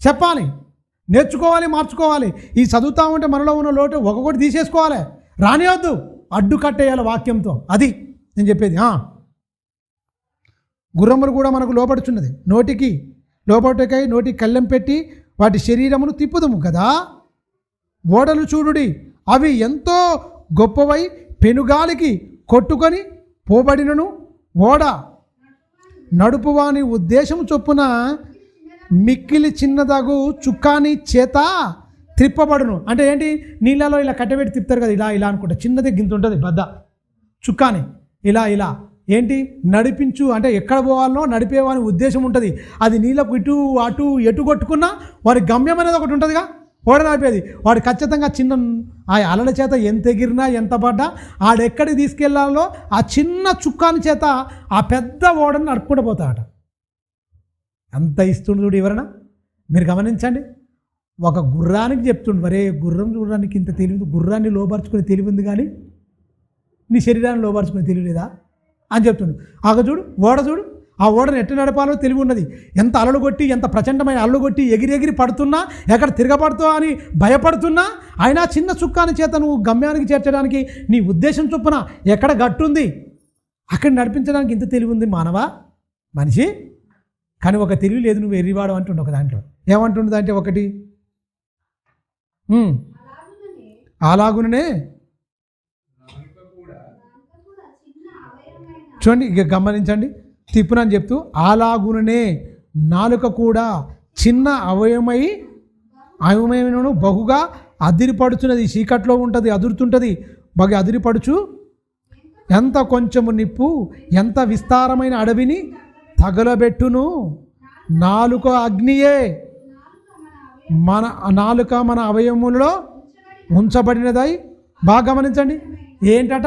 చెప్పాలి, నేర్చుకోవాలి, మార్చుకోవాలి. ఈ చదువుతా ఉంటే మనలో ఉన్న లోటు ఒక్కొక్కటి తీసేసుకోవాలి, రానివద్దు, అడ్డు కట్టేయాలి వాక్యంతో. అది నేను చెప్పేది. గుర్రములు కూడా మనకు లోపడుచున్నది, నోటికి లోపటికై నోటికి కళ్ళెం పెట్టి వాటి శరీరమును తిప్పుదుము కదా. ఓడలు చూడుడి, అవి ఎంతో గొప్పవై పెనుగాలికి కొట్టుకొని పోబడినను ఓడ నడుపువాని ఉద్దేశము చొప్పున మిక్కిలి చిన్నదగు చుక్కాని చేత త్రిప్పబడును. అంటే ఏంటి, నీళ్ళలో ఇలా కట్టబెట్టి తిప్పుతారు కదా, ఇలా ఇలా అనుకుంటా, చిన్నది గింత ఉంటుంది బద్ద చుక్కాని, ఇలా ఇలా ఏంటి నడిపించు అంటే ఎక్కడ పోవాలనో నడిపేవాని ఉద్దేశం ఉంటుంది. అది నీళ్ళకు ఇటు అటు ఎటు కొట్టుకున్నా వారి గమ్యం అనేది ఒకటి ఉంటుందిగా, ఓడ నడిపేది. వాడు ఖచ్చితంగా చిన్న ఆ అలల చేత ఎంత ఎగిరినా ఎంత పడ్డా ఆడెక్కడికి తీసుకెళ్లాలో ఆ చిన్న చుక్కాని చేత ఆ పెద్ద ఓడని నడుపుకుంటూ పోతాడట. అంత ఇస్తుండు చూడు ఎవరైనా, మీరు గమనించండి. ఒక గుర్రానికి చెప్తుండు, వరే గుర్రం చూడడానికి ఇంత తెలివి, గుర్రాన్ని లోపరుచుకునే తెలివి ఉంది కానీ నీ శరీరాన్ని లోపరుచుకునే తెలివి లేదా అని చెప్తుండు. ఆగ చూడు, ఓడ చూడు, ఆ ఓడను ఎట్టు నడపాలో తెలివి ఉన్నది. ఎంత అలలు కొట్టి, ఎంత ప్రచండమైన అలలు కొట్టి ఎగిరి ఎగిరి పడుతున్నా, ఎక్కడ తిరగబడుతో అని భయపడుతున్నా, అయినా చిన్న చుక్కాని చేత నువ్వు గమ్యానికి చేర్చడానికి నీ ఉద్దేశం చొప్పున ఎక్కడ గట్టుంది అక్కడ నడిపించడానికి ఇంత తెలివి ఉంది మానవా మనిషి. కానీ ఒక తెలివి లేదు, నువ్వు ఎర్రివాడు అంటుండు. ఒక దాంట్లో ఏమంటుండదు అంటే ఒకటి, అలాగునే చూడండి, ఇక గమనించండి, తిప్పునని చెప్తూ అలాగుననే నాలుక కూడా చిన్న అవయవమైనను బహుగా అదిరిపడుచున్నది. చీకట్లో ఉంటుంది, అదురుతుంటుంది, బాగా అదిరిపడుచు ఎంత కొంచెము నిప్పు ఎంత విస్తారమైన అడవిని తగలబెట్టును. నాలుక అగ్నియే, నాలుక మన అవయవములలో ఉంచబడినదై. బాగా గమనించండి, ఏంటట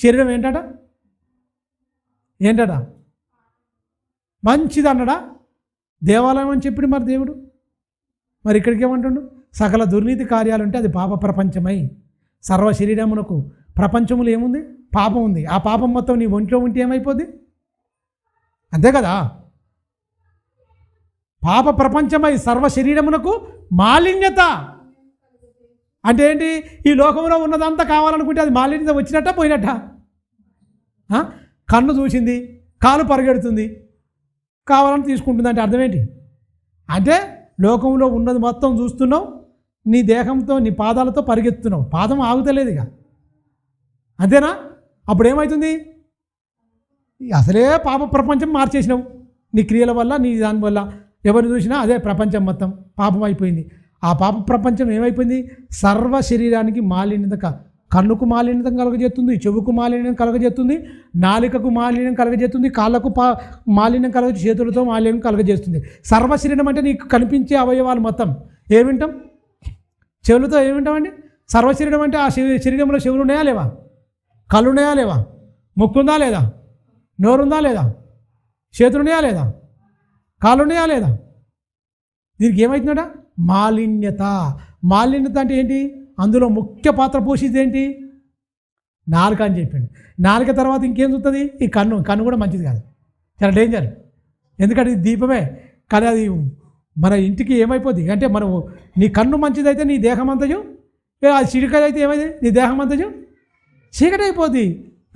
శరీరం, ఏంటట మంచిది అన్నడా, దేవాలయం అని చెప్పి మరి దేవుడు. మరి ఇక్కడికి ఏమంటుండు, సకల దుర్నీతి కార్యాలుంటే అది పాప ప్రపంచమై. సర్వ శరీరమునకు ప్రపంచములు ఏముంది, పాపం ఉంది. ఆ పాపం మొత్తం నీ ఒంట్లో ఉంటే ఏమైపోద్ది, అంతే కదా. పాప ప్రపంచమై సర్వ శరీరమునకు మాలిన్యత అంటే ఏంటి, ఈ లోకంలో ఉన్నదంతా కావాలనుకుంటే అది మాలిన్యత వచ్చినట్ట పోయినట్ట. కన్ను చూసింది, కాలు పరిగెడుతుంది, కావాలని తీసుకుంటుంది అంటే అర్థం ఏంటి అంటే, లోకంలో ఉన్నది మొత్తం చూస్తున్నావు, నీ దేహంతో నీ పాదాలతో పరిగెత్తున్నావు, పాదం ఆగుతలేదు ఇక, అంతేనా. అప్పుడు ఏమవుతుంది, అసలే పాప ప్రపంచం మార్చేసినావు నీ క్రియల వల్ల, నీ దానివల్ల. ఎవరు చూసినా అదే ప్రపంచం మొత్తం పాపం అయిపోయింది. ఆ పాప ప్రపంచం ఏమైపోయింది, సర్వ శరీరానికి మాలిన్యత, కన్నుకు మాలిన్యం కలగజేస్తుంది, చెవుకు మాలిన్యం కలగజేస్తుంది, నాలుకకు మాలిన్యం కలగజేస్తుంది, కాళ్ళకు మాలిన్యం కలగజేసి, చేతులతో మాలిన్యం కలగజేస్తుంది. సర్వ శరీరం అంటే నీకు కనిపించే అవయవాలు మొత్తం. ఏమింటాం, చెవులతో ఏమింటామండి. సర్వ శరీరం అంటే ఆ శరీరంలో చెవులు ఉన్నాయా లేవా, కళ్ళు ఉన్నాయా లేవా, ముక్కు ఉందా లేదా, నోరుందా లేదా, చేతులు ఉన్నాయా లేదా, కాళ్ళు ఉన్నాయా లేదా. దీనికి ఏమవుతుందట, మాలిన్యత. మాలిన్యత అంటే ఏంటి, అందులో ముఖ్య పాత్ర పోషించేది ఏంటి, నాలుక అని చెప్పిండు. నాలుక తర్వాత ఇంకేం చూస్తుంది, ఈ కన్ను కూడా మంచిది కాదు, చాలా డేంజర్. ఎందుకంటే ఇది దీపమే, కానీ అది మన ఇంటికి ఏమైపోద్ది అంటే, మనం నీ కన్ను మంచిదైతే నీ దేహం అంతజు, అది చీకటి అయితే ఏమైంది, నీ దేహం అంతజు చీకటి అయిపోద్ది.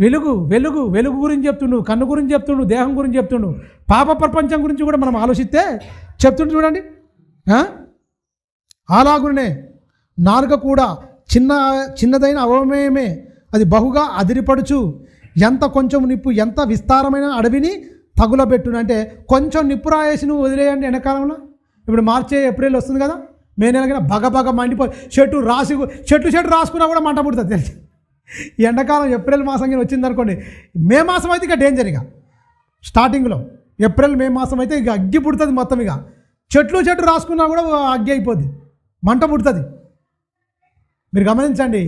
వెలుగు వెలుగు వెలుగు గురించి చెప్తుండు, కన్ను గురించి చెప్తుండు, దేహం గురించి చెప్తుండు, పాప ప్రపంచం గురించి కూడా మనం ఆలోచిస్తే చెప్తుండు. చూడండి, అలాగునే నాలుక కూడా చిన్నదైన అవయవమే, అది బహుగా అదిరిపడుచు ఎంత కొంచెం నిప్పు ఎంత విస్తారమైన అడవిని తగులబెట్టును. అంటే కొంచెం నిప్పు రాయేసి నువ్వు వదిలేయండి. ఎండాకాలంలో ఇప్పుడు మార్చి ఏప్రిల్ వస్తుంది కదా, మే నెలకైనా బగ మండిపోయి చెట్టు రాసుకున్నా కూడా మంట పుడుతుంది తెలుసు. ఈ ఎండాకాలం ఏప్రిల్ మాసం కింద వచ్చింది అనుకోండి, మే మాసం అయితే ఇక డేంజర్. ఇక స్టార్టింగ్లో ఏప్రిల్ మే మాసం అయితే ఇక అగ్గి పుడుతుంది మొత్తం. ఇక చెట్టు రాసుకున్నా కూడా అగ్గి అయిపోద్ది, మంట పుడుతుంది. మీరు గమనించండి,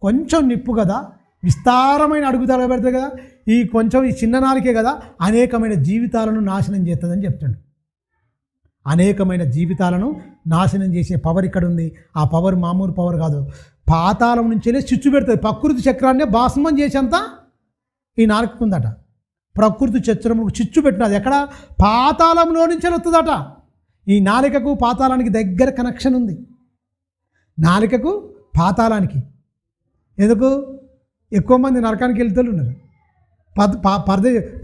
కొంచెం నిప్పు కదా, విస్తారమైన అడుగు తగలబెడుతుంది కదా, ఈ కొంచెం ఈ చిన్న నాలుకే కదా అనేకమైన జీవితాలను నాశనం చేస్తుందని చెప్తాడు. అనేకమైన జీవితాలను నాశనం చేసే పవర్ ఇక్కడ ఉంది. ఆ పవర్ మామూలు పవర్ కాదు, పాతాళం నుంచే చిచ్చు పెడుతుంది. ప్రకృతి చక్రాన్ని భాస్మం చేసేంత ఈ నాలుకకు ఉందట. ప్రకృతి చక్రముకు చిచ్చు పెట్టినది ఎక్కడ, పాతాళంలో నుంచే వస్తుందట. ఈ నాలికకు పాతాళానికి దగ్గర కనెక్షన్ ఉంది. నాలికకు పాతాళానికి ఎందుకు, ఎక్కువ మంది నరకానికి వెళ్తూ ఉన్నారు.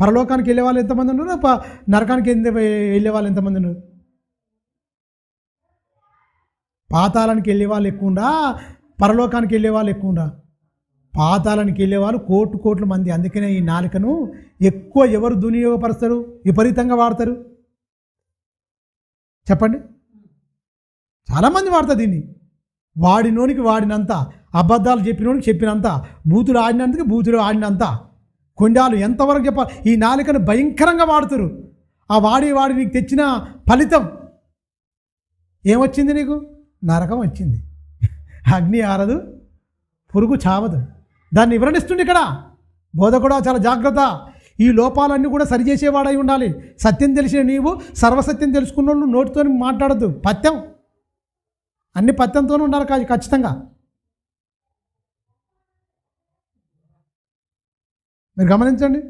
పరలోకానికి వెళ్ళే వాళ్ళు ఎంతమంది ఉన్నారు, నరకానికి వెళ్ళే వాళ్ళు ఎంతమంది ఉన్నారు. పాతాళానికి వెళ్ళే వాళ్ళు ఎక్కువరా, పరలోకానికి వెళ్ళే వాళ్ళు ఎక్కువరా? పాతాళానికి వెళ్ళే వాళ్ళు కోట్ల మంది. అందుకనే ఈ నాలుకను ఎక్కువ ఎవరు దుర్వినియోగపరుస్తారు, విపరీతంగా వాడతారు చెప్పండి? చాలామంది వాడతారు దీన్ని. వాడినోనికి వాడినంత, అబద్ధాలు చెప్పినోనికి చెప్పినంత, బూతులు ఆడినందుకు బూతులు ఆడినంత, కొండాలు ఎంతవరకు చెప్పాలి? ఈ నాలుకను భయంకరంగా వాడుతారు. ఆ వాడి నీకు తెచ్చిన ఫలితం ఏమొచ్చింది? నీకు నరకం వచ్చింది. అగ్ని ఆరదు, పురుగు చావదు. దాన్ని వివరణిస్తుంది ఇక్కడ బోధకుడా. చాలా జాగ్రత్త. ఈ లోపాలన్నీ కూడా సరిచేసేవాడై ఉండాలి. సత్యం తెలిసిన నీవు సర్వసత్యం తెలుసుకున్న వాళ్ళు నోటితో మాట్లాడద్దు. పత్యం అన్ని పత్యంతోనే ఉండాలి ఖచ్చితంగా. మీరు గమనించండి.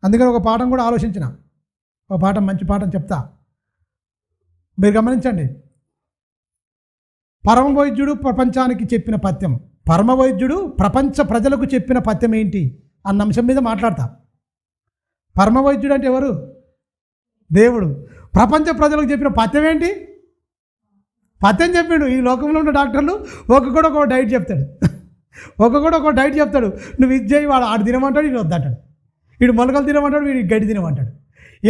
అందుకని ఒక పాఠం కూడా ఆలోచించిన, ఒక పాఠం, మంచి పాఠం చెప్తా. మీరు గమనించండి. పరమవైద్యుడు ప్రపంచానికి చెప్పిన పత్యం, పరమవైద్యుడు ప్రపంచ ప్రజలకు చెప్పిన పత్యం ఏంటి అన్న అంశం మీద మాట్లాడతా. పరమవైద్యుడు అంటే ఎవరు? దేవుడు. ప్రపంచ ప్రజలకు చెప్పిన పత్యం ఏంటి? పత్యం చెప్పిండు. ఈ లోకంలో ఉన్న డాక్టర్లు ఒక్కొక్కడు ఒక డైట్ చెప్తాడు, ఒక్కొక్కడు డైట్ చెప్తాడు. నువ్వు ఇది చేయి, వాడు ఆడు తినమంటాడు, వీడు వద్దంటాడు. వీడు మొలకలు తినమంటాడు, వీడు గడ్డి తినమంటాడు.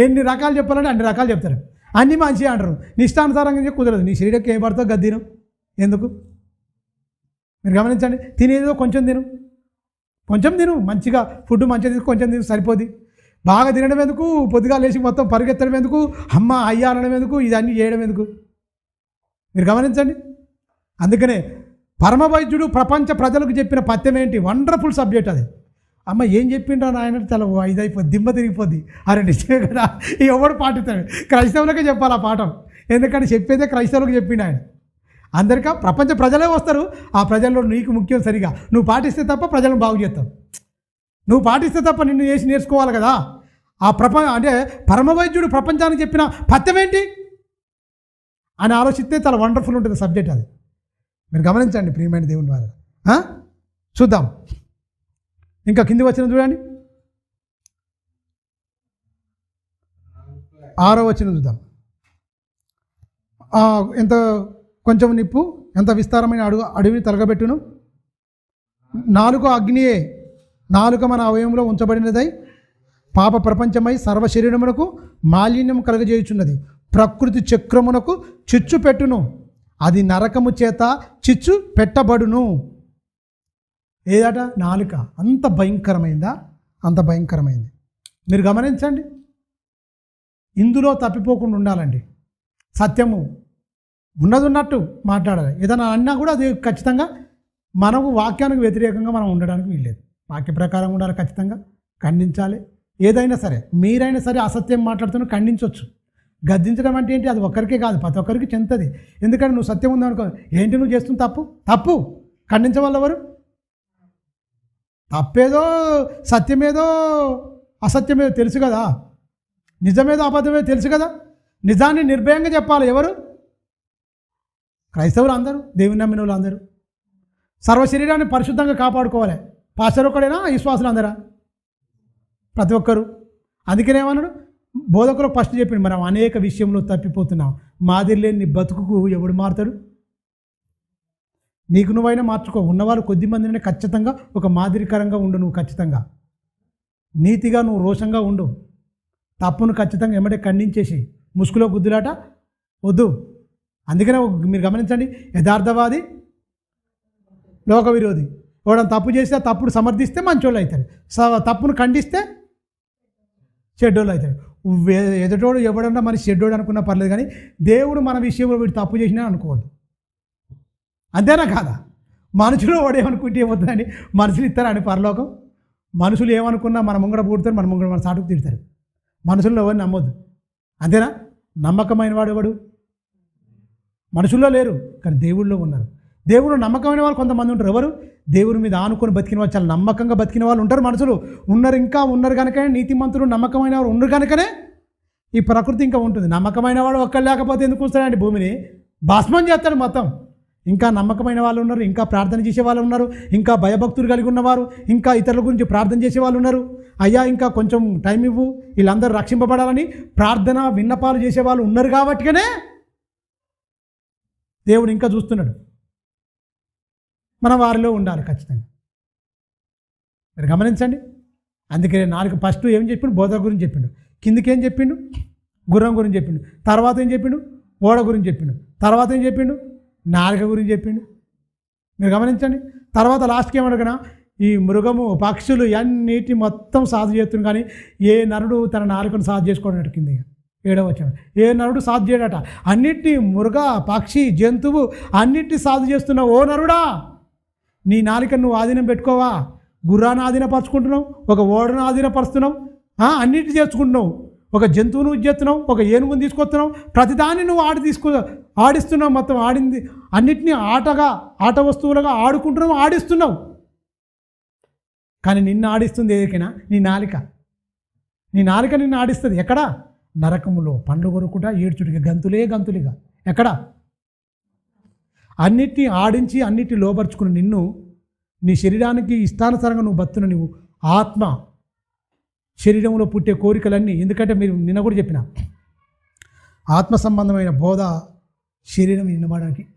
ఎన్ని రకాలు చెప్పాలంటే అన్ని రకాలు చెప్తారు. అన్నీ మంచిగా అంటారు. నిష్టానుసారంగా కుదరదు. నీ శరీరంకి ఏం పడుతుందో గది తిను. ఎందుకు? మీరు గమనించండి. తినేదో కొంచెం తిను, మంచిగా ఫుడ్ మంచిగా తీసుకు, కొంచెం తిను, సరిపోద్ది. బాగా తినడం ఎందుకు? పొద్దుగా లేచి మొత్తం పరిగెత్తడం ఎందుకు? అమ్మ అయ్యా అనడం ఎందుకు? ఇదన్నీ చేయడం ఎందుకు? మీరు గమనించండి. అందుకనే పరమవైద్యుడు ప్రపంచ ప్రజలకు చెప్పిన పత్యం ఏంటి? వండర్ఫుల్ సబ్జెక్ట్ అది. అమ్మ ఏం చెప్పిండ్రా నాయన, చాలా ఇదైపోద్ది, దిమ్మ తిరిగిపోద్ది. అరే నిజమే కదా, ఎవడు పాటిస్తాడు? క్రైస్తవులకే చెప్పాలి ఆ పాఠం. ఎందుకంటే చెప్పేదే క్రైస్తవులకు చెప్పిండు ఆయన. అందరికీ ప్రపంచ ప్రజలే వస్తారు. ఆ ప్రజల్లో నీకు ముఖ్యం సరిగా నువ్వు పాటిస్తే తప్ప ప్రజలను బాగు చేస్తావు. నువ్వు పాటిస్తే తప్ప నిన్ను చేసి నేర్చుకోవాలి కదా. ఆ అంటే పరమవైద్యుడు ప్రపంచానికి చెప్పిన పత్యం ఏంటి అని ఆలోచిస్తే చాలా వండర్ఫుల్ ఉంటుంది సబ్జెక్ట్ అది. మీరు గమనించండి ప్రియమైన దేవుని వారు. చూద్దాం, ఇంకా కింది వచ్చిన చూడండి, 6వ వచనం చూద్దాం. ఎంత కొంచెం నిప్పు ఎంత విస్తారమైన అడవిని తలగబెట్టును. నాలుక అగ్నియే, నాలుక మన అవయవంలో ఉంచబడినదై పాప ప్రపంచమై సర్వ శరీరమునకు మాలిన్యం కలుగజేయుచున్నది. ప్రకృతి చక్రమునకు చిచ్చు పెట్టును, అది నరకము చేత చిచ్చు పెట్టబడును. ఏదట? నాలుక. అంత భయంకరమైందా? అంత భయంకరమైంది. మీరు గమనించండి. ఇందులో తప్పిపోకుండా ఉండాలండి. సత్యము ఉన్నది ఉన్నట్టు మాట్లాడాలి. ఏదైనా అన్నా కూడా అది ఖచ్చితంగా మనకు వాక్యానికి వ్యతిరేకంగా మనం ఉండడానికి వీల్లేదు. వాక్య ప్రకారం ఉండాలి, ఖచ్చితంగా ఖండించాలి. ఏదైనా సరే, మీరైనా సరే అసత్యం మాట్లాడుతున్నా ఖండించవచ్చు. గద్దించడం అంటే ఏంటి? అది ఒక్కరికే కాదు, ప్రతి ఒక్కరికి చెందుతుంది. ఎందుకంటే నువ్వు సత్యం ఉందనుకో, ఏంటి నువ్వు చేస్తున్న తప్పు ఖండించే వాళ్ళు ఎవరు? తప్పేదో సత్యమేదో అసత్యమేదో తెలుసు కదా, నిజమేదో అబద్ధమేదో తెలుసు కదా. నిజాన్ని నిర్భయంగా చెప్పాలి. ఎవరు? క్రైస్తవులు అందరూ, దేవుని నమ్మిన వాళ్ళు అందరూ. సర్వ శరీరాన్ని పరిశుద్ధంగా కాపాడుకోవాలి. పాస్టర్ ఒక్కడైనా, విశ్వాసులు అందరా? ప్రతి ఒక్కరు. అందుకనేమన్నాడు బోధకులు ఫస్ట్ చెప్పింది, మనం అనేక విషయంలో తప్పిపోతున్నాం. మాదిరి లేని బతుకుకు ఎవడు మారుతాడు? నీకు నువ్వైనా మార్చుకో. ఉన్నవాళ్ళు కొద్దిమందినే ఖచ్చితంగా ఒక మాదిరికరంగా ఉండు. నువ్వు ఖచ్చితంగా నీతిగా, నువ్వు రోషంగా ఉండు. తప్పును ఖచ్చితంగా ఎమ్మటే ఖండించేసి ముసుగులో గుద్దులాట వద్దు. అందుకనే మీరు గమనించండి, యథార్థవాది లోక విరోధి. ఎవడన్నా తప్పు చేస్తే తప్పుడు సమర్థిస్తే మంచోళ్ళు అవుతారు, తప్పును ఖండిస్తే చెడ్డోళ్ళు అవుతారు. ఎదుటోడు ఎవడన్నా మన చెడ్డోడు అనుకున్నా పర్లేదు, కానీ దేవుడు మన విషయంలో వీడు తప్పు చేసినా అనుకోవద్దు. అంతేనా కాదా? మనుషులు వాడేమనుకుంటే ఏమవుతుందని, మనుషులు ఇస్తారని పరలోకం. మనుషులు ఏమనుకున్నా మన ముంగడ పూడతారు, మన ముంగడ మన సాటుకు తిడతారు. మనుషుల్లో ఎవరిని నమ్మొద్దు. అంతేనా? నమ్మకమైన వాడు ఎవడు? మనుషుల్లో లేరు, కానీ దేవుళ్ళలో ఉన్నారు. దేవుడు నమ్మకమైన వాళ్ళు కొంతమంది ఉంటారు. ఎవరు? దేవుడి మీద ఆనుకొని బతికిన వాళ్ళు, చాలా నమ్మకంగా బతికిన వాళ్ళు ఉంటారు. మనుషులు ఉన్నారు, ఇంకా ఉన్నారు కనుకనే నీతిమంతులు నమ్మకమైన వారు ఉన్నారు కనుకనే ఈ ప్రకృతి ఇంకా ఉంటుంది. నమ్మకమైన వాడు ఒక్కడు లేకపోతే ఎందుకు వస్తాడండి? భూమిని భస్మం చేస్తాడు మొత్తం. ఇంకా నమ్మకమైన వాళ్ళు ఉన్నారు, ఇంకా ప్రార్థన చేసే వాళ్ళు ఉన్నారు, ఇంకా భయభక్తులు కలిగి ఉన్నవారు, ఇంకా ఇతరుల గురించి ప్రార్థన చేసే వాళ్ళు ఉన్నారు. అయ్యా ఇంకా కొంచెం టైం ఇవ్వు, వీళ్ళందరూ రక్షింపబడాలని ప్రార్థన విన్నపాలు చేసే వాళ్ళు ఉన్నారు. కాబట్టిగానే దేవుడు ఇంకా చూస్తున్నాడు. మనం వారిలో ఉండాలి ఖచ్చితంగా. మీరు గమనించండి. అందుకే నాలుగు ఫస్ట్ ఏం చెప్పిండు? బోధ గురించి చెప్పిండు. కిందికి ఏం చెప్పిండు? గుర్రం గురించి చెప్పిండు. తర్వాత ఏం చెప్పిండు? ఓడ గురించి చెప్పిండు. తర్వాత ఏం చెప్పిండు? నాలుక గురించి చెప్పిండు. మీరు గమనించండి. తర్వాత లాస్ట్కి ఏమడగనా, ఈ మృగము పక్షులు అన్నిటి మొత్తం సాధు చేస్తుంది, కానీ ఏ నరుడు తన నాలుకను సాధు చేసుకోవడం కింద 7వ వచనం. ఏ నరుడు సాధు చేయడట. అన్నిటినీ మృగ పక్షి జంతువు అన్నిటినీ సాధు చేస్తున్నావు. ఓ నరుడా, నీ నాలుకను నువ్వు ఆధీనం పెట్టుకోవా? గుర్రాన్ని ఆధీనపరుచుకుంటున్నావు, ఒక ఓడను ఆధీనపరుస్తున్నావు, అన్నిటి చేసుకుంటున్నావు, ఒక జంతువును చేస్తున్నావు, ఒక ఏనుగును తీసుకొస్తున్నావు, ప్రతిదాన్ని నువ్వు ఆడిస్తున్నావు. మొత్తం ఆడింది అన్నిటినీ ఆట వస్తువులుగా ఆడుకుంటున్నావు, ఆడిస్తున్నావు. కానీ నిన్ను ఆడిస్తుంది ఏదైనా నీ నాలిక. నీ నాలిక నిన్ను ఆడిస్తుంది. ఎక్కడ? నరకములో పండ్లు కొరుకుట ఏడ్చుడికి గంతులిగా. ఎక్కడ? అన్నిటినీ ఆడించి అన్నిటిని లోపరుచుకుని నిన్ను నీ శరీరానికి ఇష్టానుసారంగా నువ్వు బతున్న నువ్వు ఆత్మ శరీరంలో పుట్టే కోరికలన్నీ. ఎందుకంటే మీరు నిన్న కూడా చెప్పిన ఆత్మ సంబంధమైన బోధ శరీరం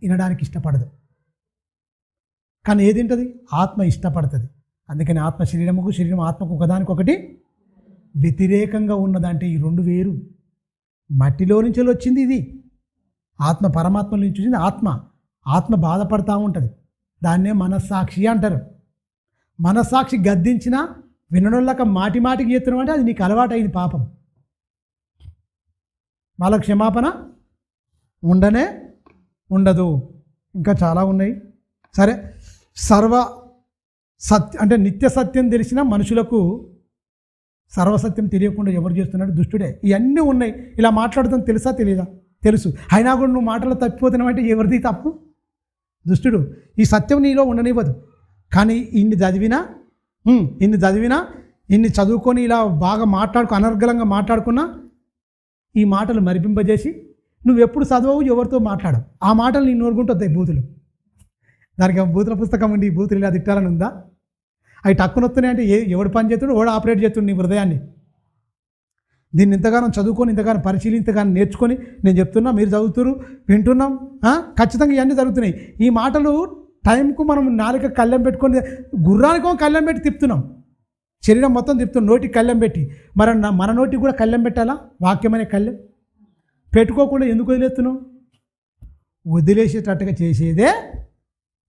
వినడానికి ఇష్టపడదు, కానీ ఏది తింటుంది? ఆత్మ ఇష్టపడుతుంది. అందుకని ఆత్మ శరీరముకు, శరీరం ఆత్మకు ఒకదానికొకటి వ్యతిరేకంగా ఉన్నదంటే ఈ రెండు వేరు. మట్టిలో నుంచి వచ్చింది ఇది, ఆత్మ పరమాత్మ నుంచి వచ్చింది. ఆత్మ బాధపడతా ఉంటుంది. దాన్నే మనస్సాక్షి అంటారు. మనస్సాక్షి గద్దించినా వినడంలాక మాటికి చేస్తున్నాం అంటే అది నీకు అలవాటైంది పాపం. వాళ్ళ క్షమాపణ ఉండదు. ఇంకా చాలా ఉన్నాయి. సరే, అంటే నిత్య సత్యం తెలిసిన మనుషులకు సర్వసత్యం తెలియకుండా ఎవరు చేస్తున్నాడు? దుష్టుడే. ఇవన్నీ ఉన్నాయి. ఇలా మాట్లాడుతాం తెలుసా తెలియదా? తెలుసు. అయినా కూడా నువ్వు మాటలు తప్పిపోతున్నావంటే ఎవరిది తప్పు? దుష్టుడు. ఈ సత్యం నీలో ఉండనివ్వదు. కానీ ఇన్ని చదివినా ఇన్ని చదువుకొని ఇలా బాగా అనర్గళంగా మాట్లాడుకున్నా ఈ మాటలు మరిపింపజేసి నువ్వెప్పుడు చదవవు, ఎవరితో మాట్లాడవు. ఆ మాటలు నీ నోరుకుంటుంది బూతులు. దానికి బూతుల పుస్తకం ఉండి ఈ బూతులు ఇలా తిట్టాలని ఉందా? అవి టక్కునొస్తున్నాయి అంటే ఎవడు పని చేస్తుడు, ఎవడు ఆపరేట్ చేస్తుడు నీ హృదయాన్ని. దీన్ని ఇంతగానో చదువుకొని, ఇంతగానో పరిశీలి, ఇంతగానో నేర్చుకొని నేను చెప్తున్నా, మీరు చదువుతున్నారు, వింటున్నాం. ఖచ్చితంగా ఇవన్నీ జరుగుతున్నాయి. ఈ మాటలు టైంకు మనం నాలుక కళ్ళెం పెట్టుకొని గుర్రానికో కళ్ళెం పెట్టి తిప్పుతున్నాం. శరీరం మొత్తం తిప్పుతున్నాం నోటికి కళ్ళెం పెట్టి. మన నోటికి కూడా కళ్ళెం పెట్టాలా? వాక్యమనే కళ్ళెం పెట్టుకోకుండా ఎందుకు వదిలేస్తున్నాం? వదిలేసేటట్టుగా చేసేదే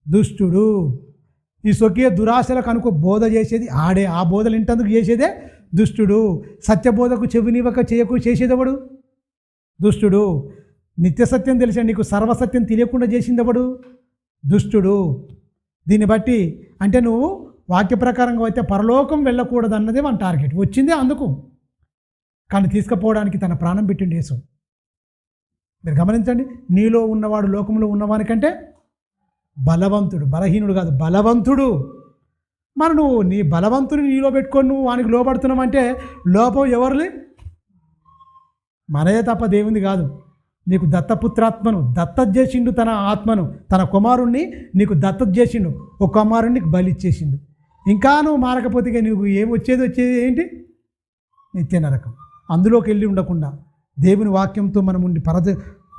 దుష్టుడు. ఈ స్వకీయ దురాశలకు అనుకో బోధ చేసేది ఆడే. ఆ బోధలు ఇంటందుకు చేసేదే దుష్టుడు. సత్యబోధకు చెవినివ్వక చేసేదెవడు? దుష్టుడు. నిత్య సత్యం తెలిసే నీకు సర్వసత్యం తెలియకుండా చేసిందెవడు? దుష్టుడు. దీన్ని బట్టి అంటే నువ్వు వాక్య ప్రకారంగా అయితే పరలోకం వెళ్ళకూడదు అన్నదే మన టార్గెట్. వచ్చిందే అందుకు, కానీ తీసుకుపోవడానికి తన ప్రాణం పెట్టిండు యేసు. మీరు గమనించండి. నీలో ఉన్నవాడు లోకంలో ఉన్నవానికంటే బలవంతుడు, బలహీనుడు కాదు, బలవంతుడు. మరి నువ్వు నీ బలవంతుని నీలో పెట్టుకొని నువ్వు వానికి లోపడుతున్నావంటే లోపం ఎవరిది? మనదే తప్ప దేవుంది కాదు. నీకు దత్తపుత్రాత్మను దత్తత చేసిండు, తన ఆత్మను, తన కుమారుణ్ణి నీకు దత్తత చేసిండు. ఒక కుమారుణ్ణి బలిచ్చేసిండు. ఇంకా నువ్వు మారకపోతే నువ్వు వచ్చేది ఏంటి? నిత్య నరకం. అందులోకి వెళ్ళి ఉండకుండా దేవుని వాక్యంతో మనం ఉండి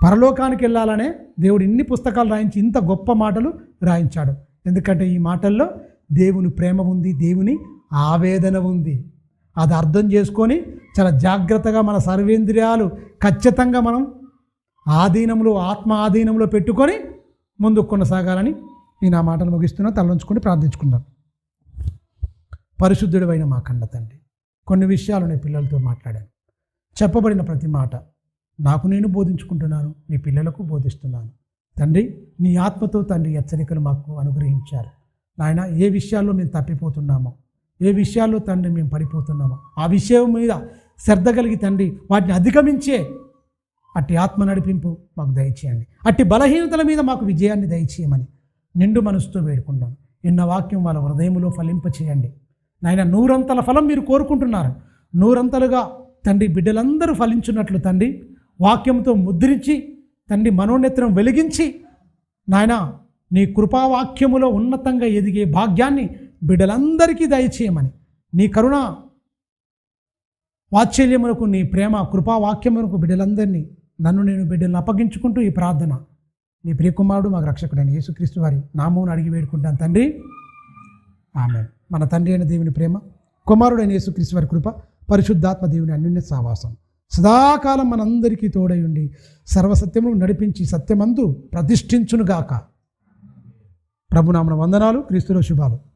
పరలోకానికి వెళ్ళాలనే దేవుడు ఇన్ని పుస్తకాలు రాయించి ఇంత గొప్ప మాటలు రాయించాడు. ఎందుకంటే ఈ మాటల్లో దేవుని ప్రేమ ఉంది, దేవుని ఆవేదన ఉంది. అది అర్థం చేసుకొని చాలా జాగ్రత్తగా మన సర్వేంద్రియాలు ఖచ్చితంగా మనం ఆధీనంలో, ఆత్మ ఆధీనంలో పెట్టుకొని ముందుకు కొనసాగాలని నేను ఆ మాటలు ముగిస్తున్నా. తలంచుకొని ప్రార్థించుకుందాం. పరిశుద్ధుడైన మా కన్న తండ్రి, కొన్ని విషయాలు నేను పిల్లలతో మాట్లాడాను. చెప్పబడిన ప్రతి మాట నాకు నేను బోధించుకుంటున్నాను, నీ పిల్లలకు బోధిస్తున్నాను. తండ్రి, నీ ఆత్మతో తండ్రి హెచ్చరికలు మాకు అనుగ్రహించారు. నాయన, ఏ విషయాల్లో మేము తప్పిపోతున్నామో, ఏ విషయాల్లో తండ్రి మేము పడిపోతున్నామో ఆ విషయం మీద శ్రద్ధ కలిగి తండ్రి వాటిని అధిగమించే అట్టి ఆత్మ నడిపింపు మాకు దయచేయండి. అట్టి బలహీనతల మీద మాకు విజయాన్ని దయచేయమని నిండు మనసుతో వేడుకున్నాను. నిన్న వాక్యం వాళ్ళ హృదయంలో ఫలింపచేయండి. నాయన, 100 ఫలం మీరు కోరుకుంటున్నారు. 100 తండ్రి బిడ్డలందరూ ఫలించున్నట్లు తండ్రి వాక్యంతో ముద్రించి తండ్రి మనోనేత్రం వెలిగించి నాయన నీ కృపావాక్యములో ఉన్నతంగా ఎదిగే భాగ్యాన్ని బిడ్డలందరికీ దయచేయమని, నీ కరుణ వాత్సల్యములకు, నీ ప్రేమ కృపావాక్యములకు బిడ్డలందరినీ, నన్ను నేను బిడ్డలను అప్పగించుకుంటూ ఈ ప్రార్థన నీ ప్రియకుమారుడు మాకు రక్షకుడైన యేసుక్రీస్తు వారి నామమును అడిగి వేడుకుంటాను తండ్రి, ఆమేన్. మన తండ్రి అయిన దేవుని ప్రేమ, కుమారుడైన యేసుక్రీస్తు వారి కృప, పరిశుద్ధాత్మ దేవుని అన్యోన్య సహవాసం సదాకాలం మనందరికీ తోడై ఉండి సర్వసత్యమును నడిపించి సత్యమందు ప్రతిష్ఠించునుగాక. ప్రభునామన వందనాలు, క్రీస్తులో శుభాలు.